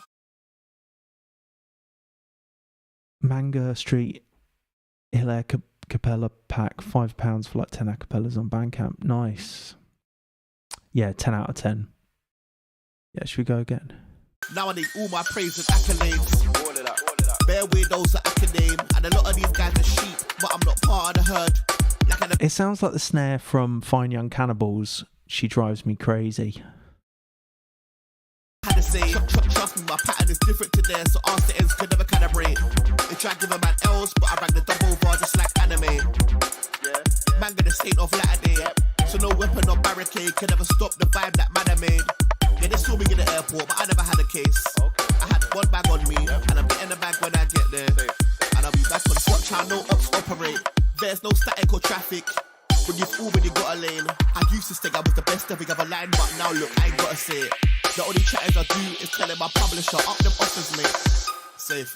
Manga Street Hilaire Capella pack, £5 for like 10 acapellas on Bandcamp. Nice. Yeah, 10 out of 10. Yeah, should we go again? Now I need all my praise and accolades. Roll it up. Bare weirdos that I can name. And a lot of these guys are sheep, but I'm not part of the herd. It sounds like the snare from Fine Young Cannibals. She Drives Me Crazy. Had to say, trust me, my pattern is different to theirs, so ask the ends could never calibrate. They try to give a man else, but I rang the double over just like anime. Man got the state of latter day. So no weapon or barricade can ever stop the vibe that man I made. Yeah, they saw me in the airport, but I never had a case. I had one bag on me, and I'm getting the bag when I get there. And I'll be back on watch how no ops operate. There's no static or traffic. When you've already got a lane. I used to think I was the best every other line, but now look, I ain't gotta say it. The only chatters I do is telling my publisher, up them offers, mate. Safe.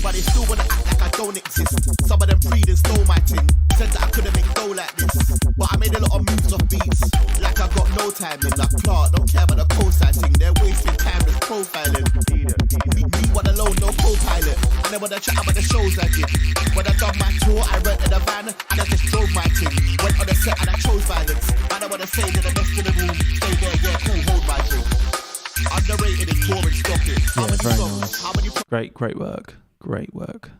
But they still wanna act like I don't exist. Some of them breed and stole my thing. Said that I couldn't make dough like this, but I made a lot of moves off beats. Like I got no time in. Like Clark, don't care about the cosign thing. They're wasting time just profiling. Me one alone, no co-pilot. I never wanna chat about the shows I did. When I done my tour, I rented a van and I just drove my thing. Went on the set and I chose violence. I don't wanna say that the best in the room. Stay there, yeah, cool, hold my drink. Underrated and boring, stop it. How many very songs? nice. How many Great work,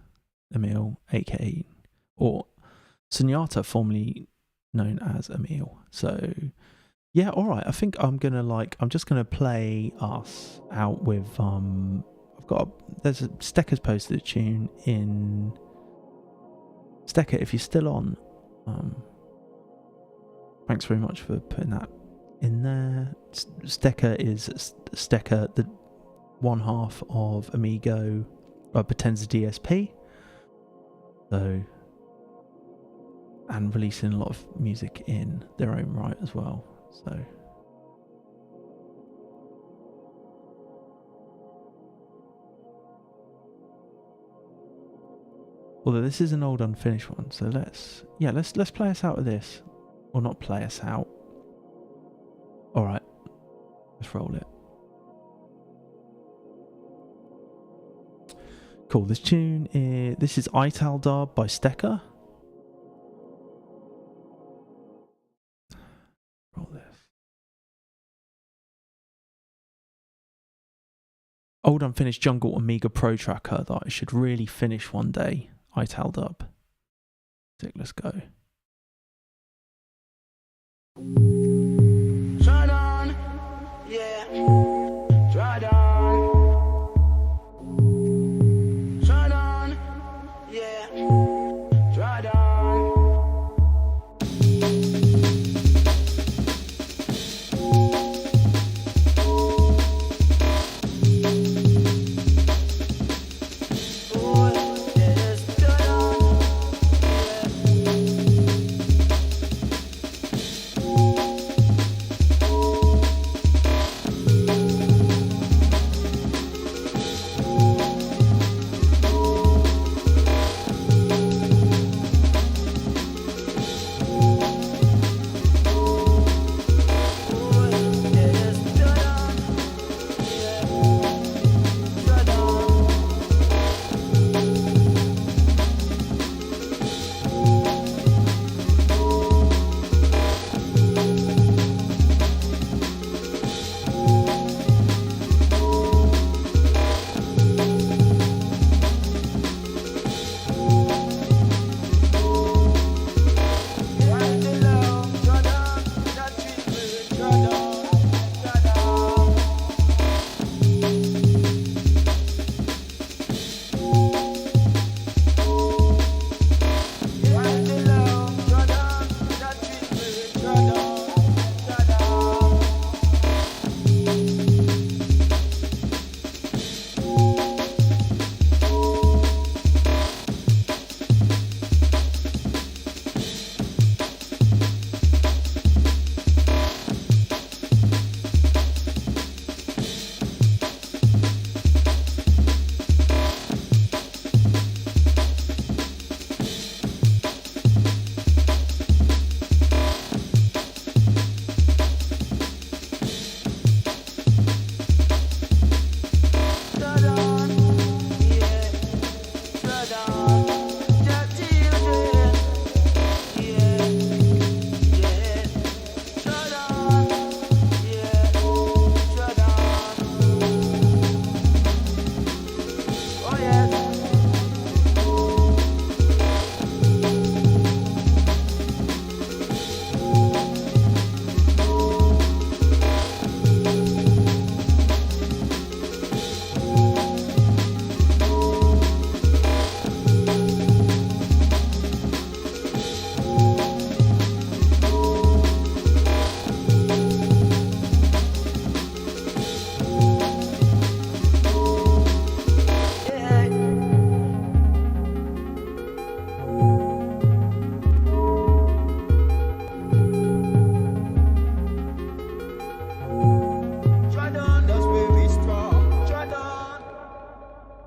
Emil, aka or Sonata, formerly known as Emil. So yeah, all right. I think I'm just gonna play us out with there's a Stekker's posted a tune in Stekker. If you're still on, thanks very much for putting that in there. Stekker is Stekker, the one half of Amigo. Potenza DSP, so, and releasing a lot of music in their own right as well. So, although this is an old unfinished one, so let's play us out with this, or not play us out. All right, let's roll it. Cool. This is Ital D by Stekker. Roll this. Old unfinished Jungle Amiga Pro Tracker that I should really finish one day. Ital Dub. Sick, let's go. Try down, yeah. Try down. Try down, yeah. Try down.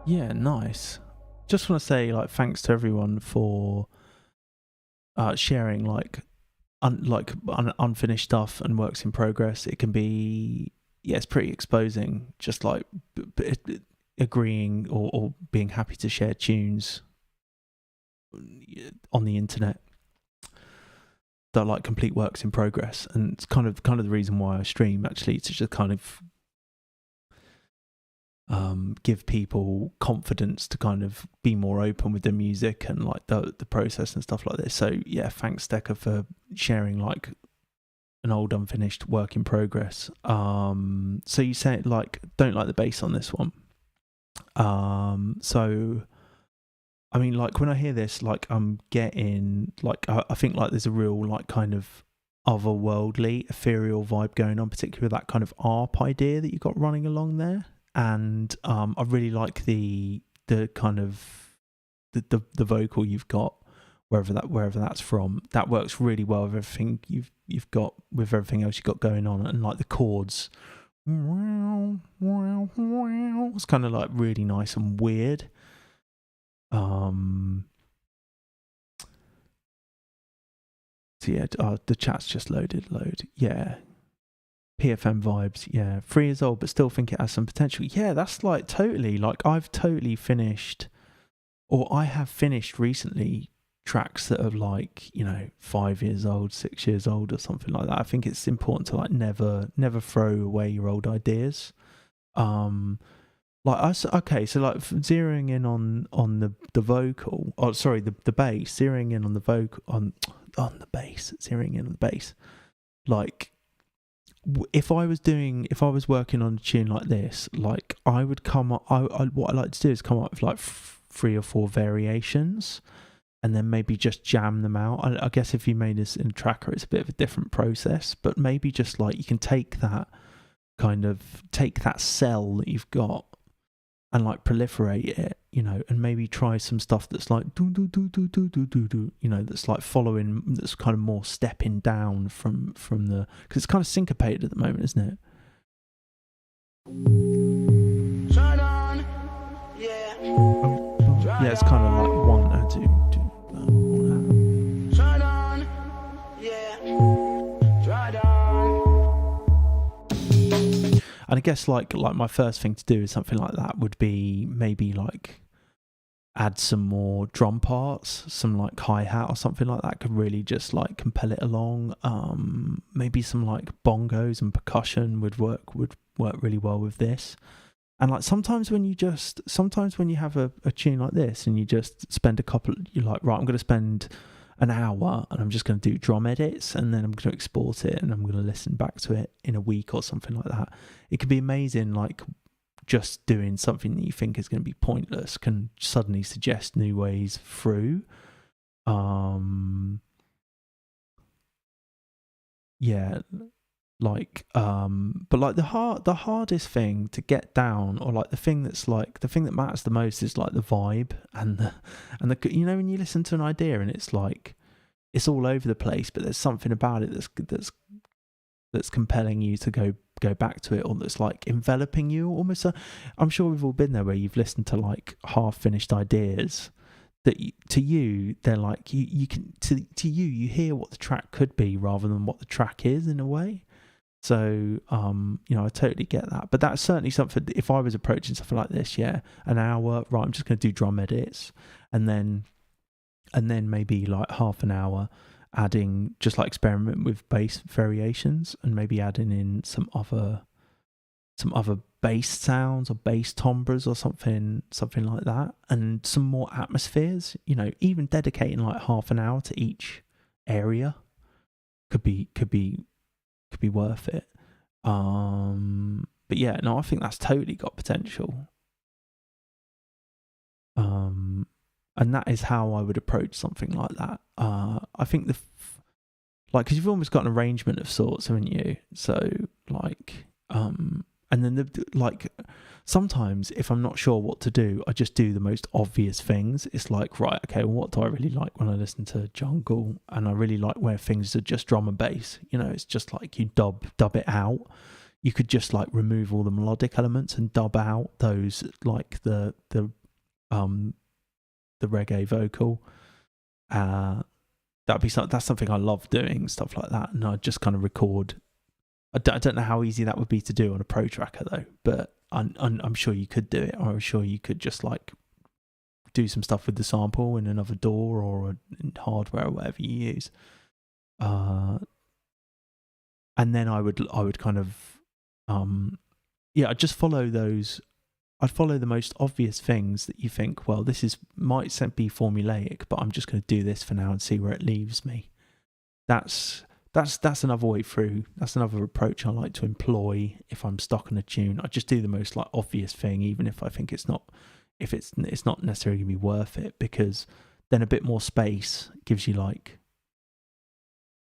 Yeah, nice. Just want to say, like, thanks to everyone for sharing, like, unfinished stuff and works in progress. It can be, yeah, it's pretty exposing. Just like agreeing or being happy to share tunes on the internet that are like complete works in progress, and it's kind of the reason why I stream, actually, to just kind of give people confidence to kind of be more open with the music and like the process and stuff like this. So yeah, thanks Stecker for sharing like an old unfinished work in progress. So you say like don't like the bass on this one. So I mean, like when I hear this, like I'm getting like I think like there's a real like kind of otherworldly ethereal vibe going on, particularly with that kind of ARP idea that you got running along there. And I really like the kind of the vocal you've got wherever that's from. That works really well with everything you've got with everything else you've got going on, and like the chords, it's kind of like really nice and weird. So yeah, the chat's just load. Yeah. PFM vibes, yeah. 3 years old, but still think it has some potential. Yeah, that's like totally, like I've totally finished, or I have finished recently tracks that are like, 5 years old, 6 years old or something like that. I think it's important to like never throw away your old ideas. Okay, so like zeroing in on the vocal, the bass, zeroing in on the vocal on the bass, zeroing in on the bass. Like if I was working on a tune like this, like I would come up. What I like to do is come up with like 3 or 4 variations, and then maybe just jam them out. I guess if you made this in a tracker, it's a bit of a different process, but maybe just like you can take that cell that you've got and like proliferate it, you know, and maybe try some stuff that's like do do do do do do do do, you know, that's like following, that's kind of more stepping down from the, because it's kind of syncopated at the moment, isn't it? Turn on, yeah. Yeah, it's kind of like 1 and 2. Turn on, yeah. Try down. And I guess like my first thing to do is something like that would be maybe like add some more drum parts, some like hi-hat or something like that could really just like compel it along. Maybe some like bongos and percussion would work really well with this. And like sometimes when you have a tune like this and you just spend you're like, right, I'm going to spend an hour and I'm just going to do drum edits and then I'm going to export it and I'm going to listen back to it in a week or something like that. It could be amazing, like just doing something that you think is going to be pointless can suddenly suggest new ways through. Yeah, like but like the hardest thing to get down, or like the thing that matters the most is like the vibe and the you know, when you listen to an idea and it's like it's all over the place, but there's something about it that's compelling you to go back to it, or that's like enveloping you almost. I'm sure we've all been there where you've listened to like half finished ideas that to you they're like you can to you hear what the track could be rather than what the track is in a way. So you know, I totally get that, but that's certainly something that if I was approaching something like this, yeah, an hour, right, I'm just going to do drum edits, and then maybe like half an hour adding, just like experiment with bass variations and maybe adding in some other bass sounds or bass timbres or something like that, and some more atmospheres, you know, even dedicating like half an hour to each area could be worth it. But yeah, no, I think that's totally got potential. And that is how I would approach something like that. I think because you've almost got an arrangement of sorts, haven't you? So like, and then like sometimes if I'm not sure what to do, I just do the most obvious things. It's like, right, okay, well, what do I really like when I listen to jungle? And I really like where things are just drum and bass. You know, it's just like you dub it out. You could just like remove all the melodic elements and dub out those, like the reggae vocal. That's something I love doing, stuff like that. And I just kind of record. I don't know how easy that would be to do on a pro tracker though, but I'm sure you could do it, or I'm sure you could just like do some stuff with the sample in another DAW or in hardware or whatever you use. And then I would kind of I'd just follow those. I'd follow the most obvious things that you think, well, might be formulaic, but I'm just going to do this for now and see where it leaves me. That's another way through. That's another approach I like to employ if I'm stuck on a tune. I just do the most like obvious thing, even if I think it's not necessarily going to be worth it, because then a bit more space gives you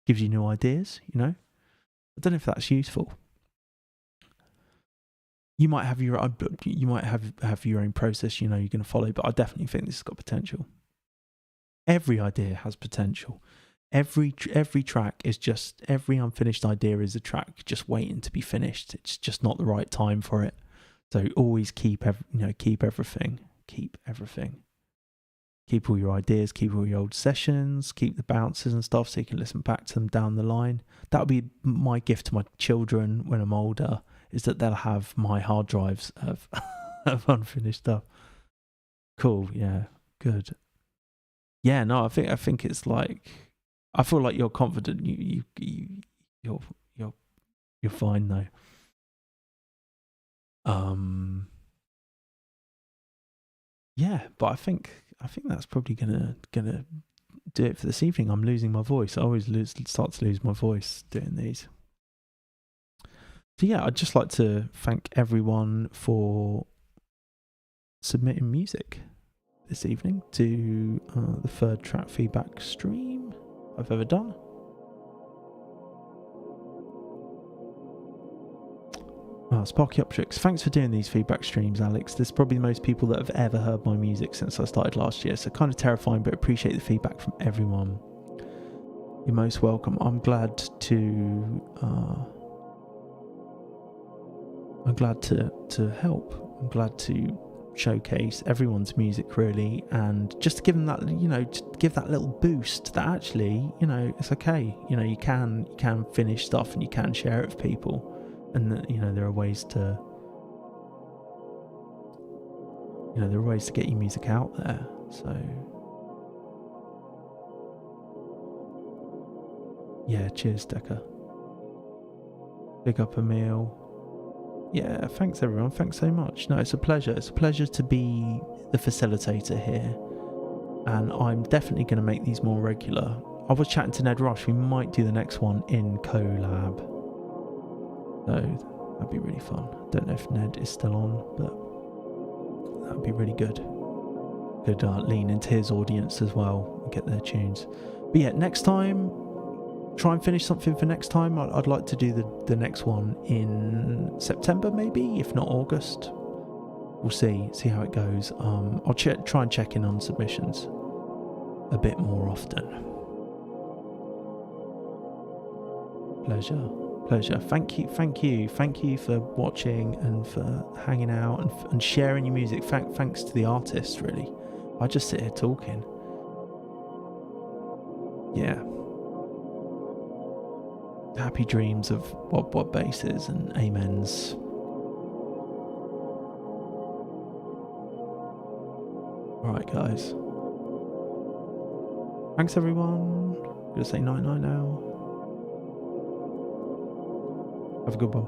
new ideas. You know, I don't know if that's useful. You might have your own process, you know, you're going to follow, but I definitely think this has got potential. Every idea has potential. Every track is just, every unfinished idea is a track just waiting to be finished. It's just not the right time for it. So always keep everything. Keep all your ideas, keep all your old sessions, keep the bounces and stuff so you can listen back to them down the line. That would be my gift to my children when I'm older, is that they'll have my hard drives of unfinished stuff. Cool, yeah, good. Yeah, no, I think it's like, I feel like you're confident. You're fine though. yeah, but I think that's probably gonna do it for this evening. I'm losing my voice. I always start to lose my voice doing these. So yeah, I'd just like to thank everyone for submitting music this evening to the third track feedback stream I've ever done. Sparky Optrix, thanks for doing these feedback streams, Alex. There's probably the most people that have ever heard my music since I started last year, so kind of terrifying, but appreciate the feedback from everyone. You're most welcome. I'm glad to help. I'm glad to showcase everyone's music, really, and just to give them that, just give that little boost that actually, it's okay. You can finish stuff and you can share it with people. And there are ways to, get your music out there. So, yeah, cheers, Decker. Big up Emil. Yeah, thanks everyone. Thanks so much. No, it's a pleasure. It's a pleasure to be the facilitator here, and I'm definitely going to make these more regular. I was chatting to Ned Rush. We might do the next one in collab. So that'd be really fun. Don't know if Ned is still on, but that'd be really good. Could lean into his audience as well and get their tunes. But yeah, next time, try and finish something for next time. I'd like to do the next one in September, maybe, if not August. We'll see how it goes. I'll try and check in on submissions a bit more often. Pleasure. Thank you for watching and for hanging out and sharing your music. Thanks to the artists, really. I just sit here talking. Yeah. Happy dreams of what basses and amens. Alright, guys. Thanks, everyone. I'm gonna say night-night now. Have a good one.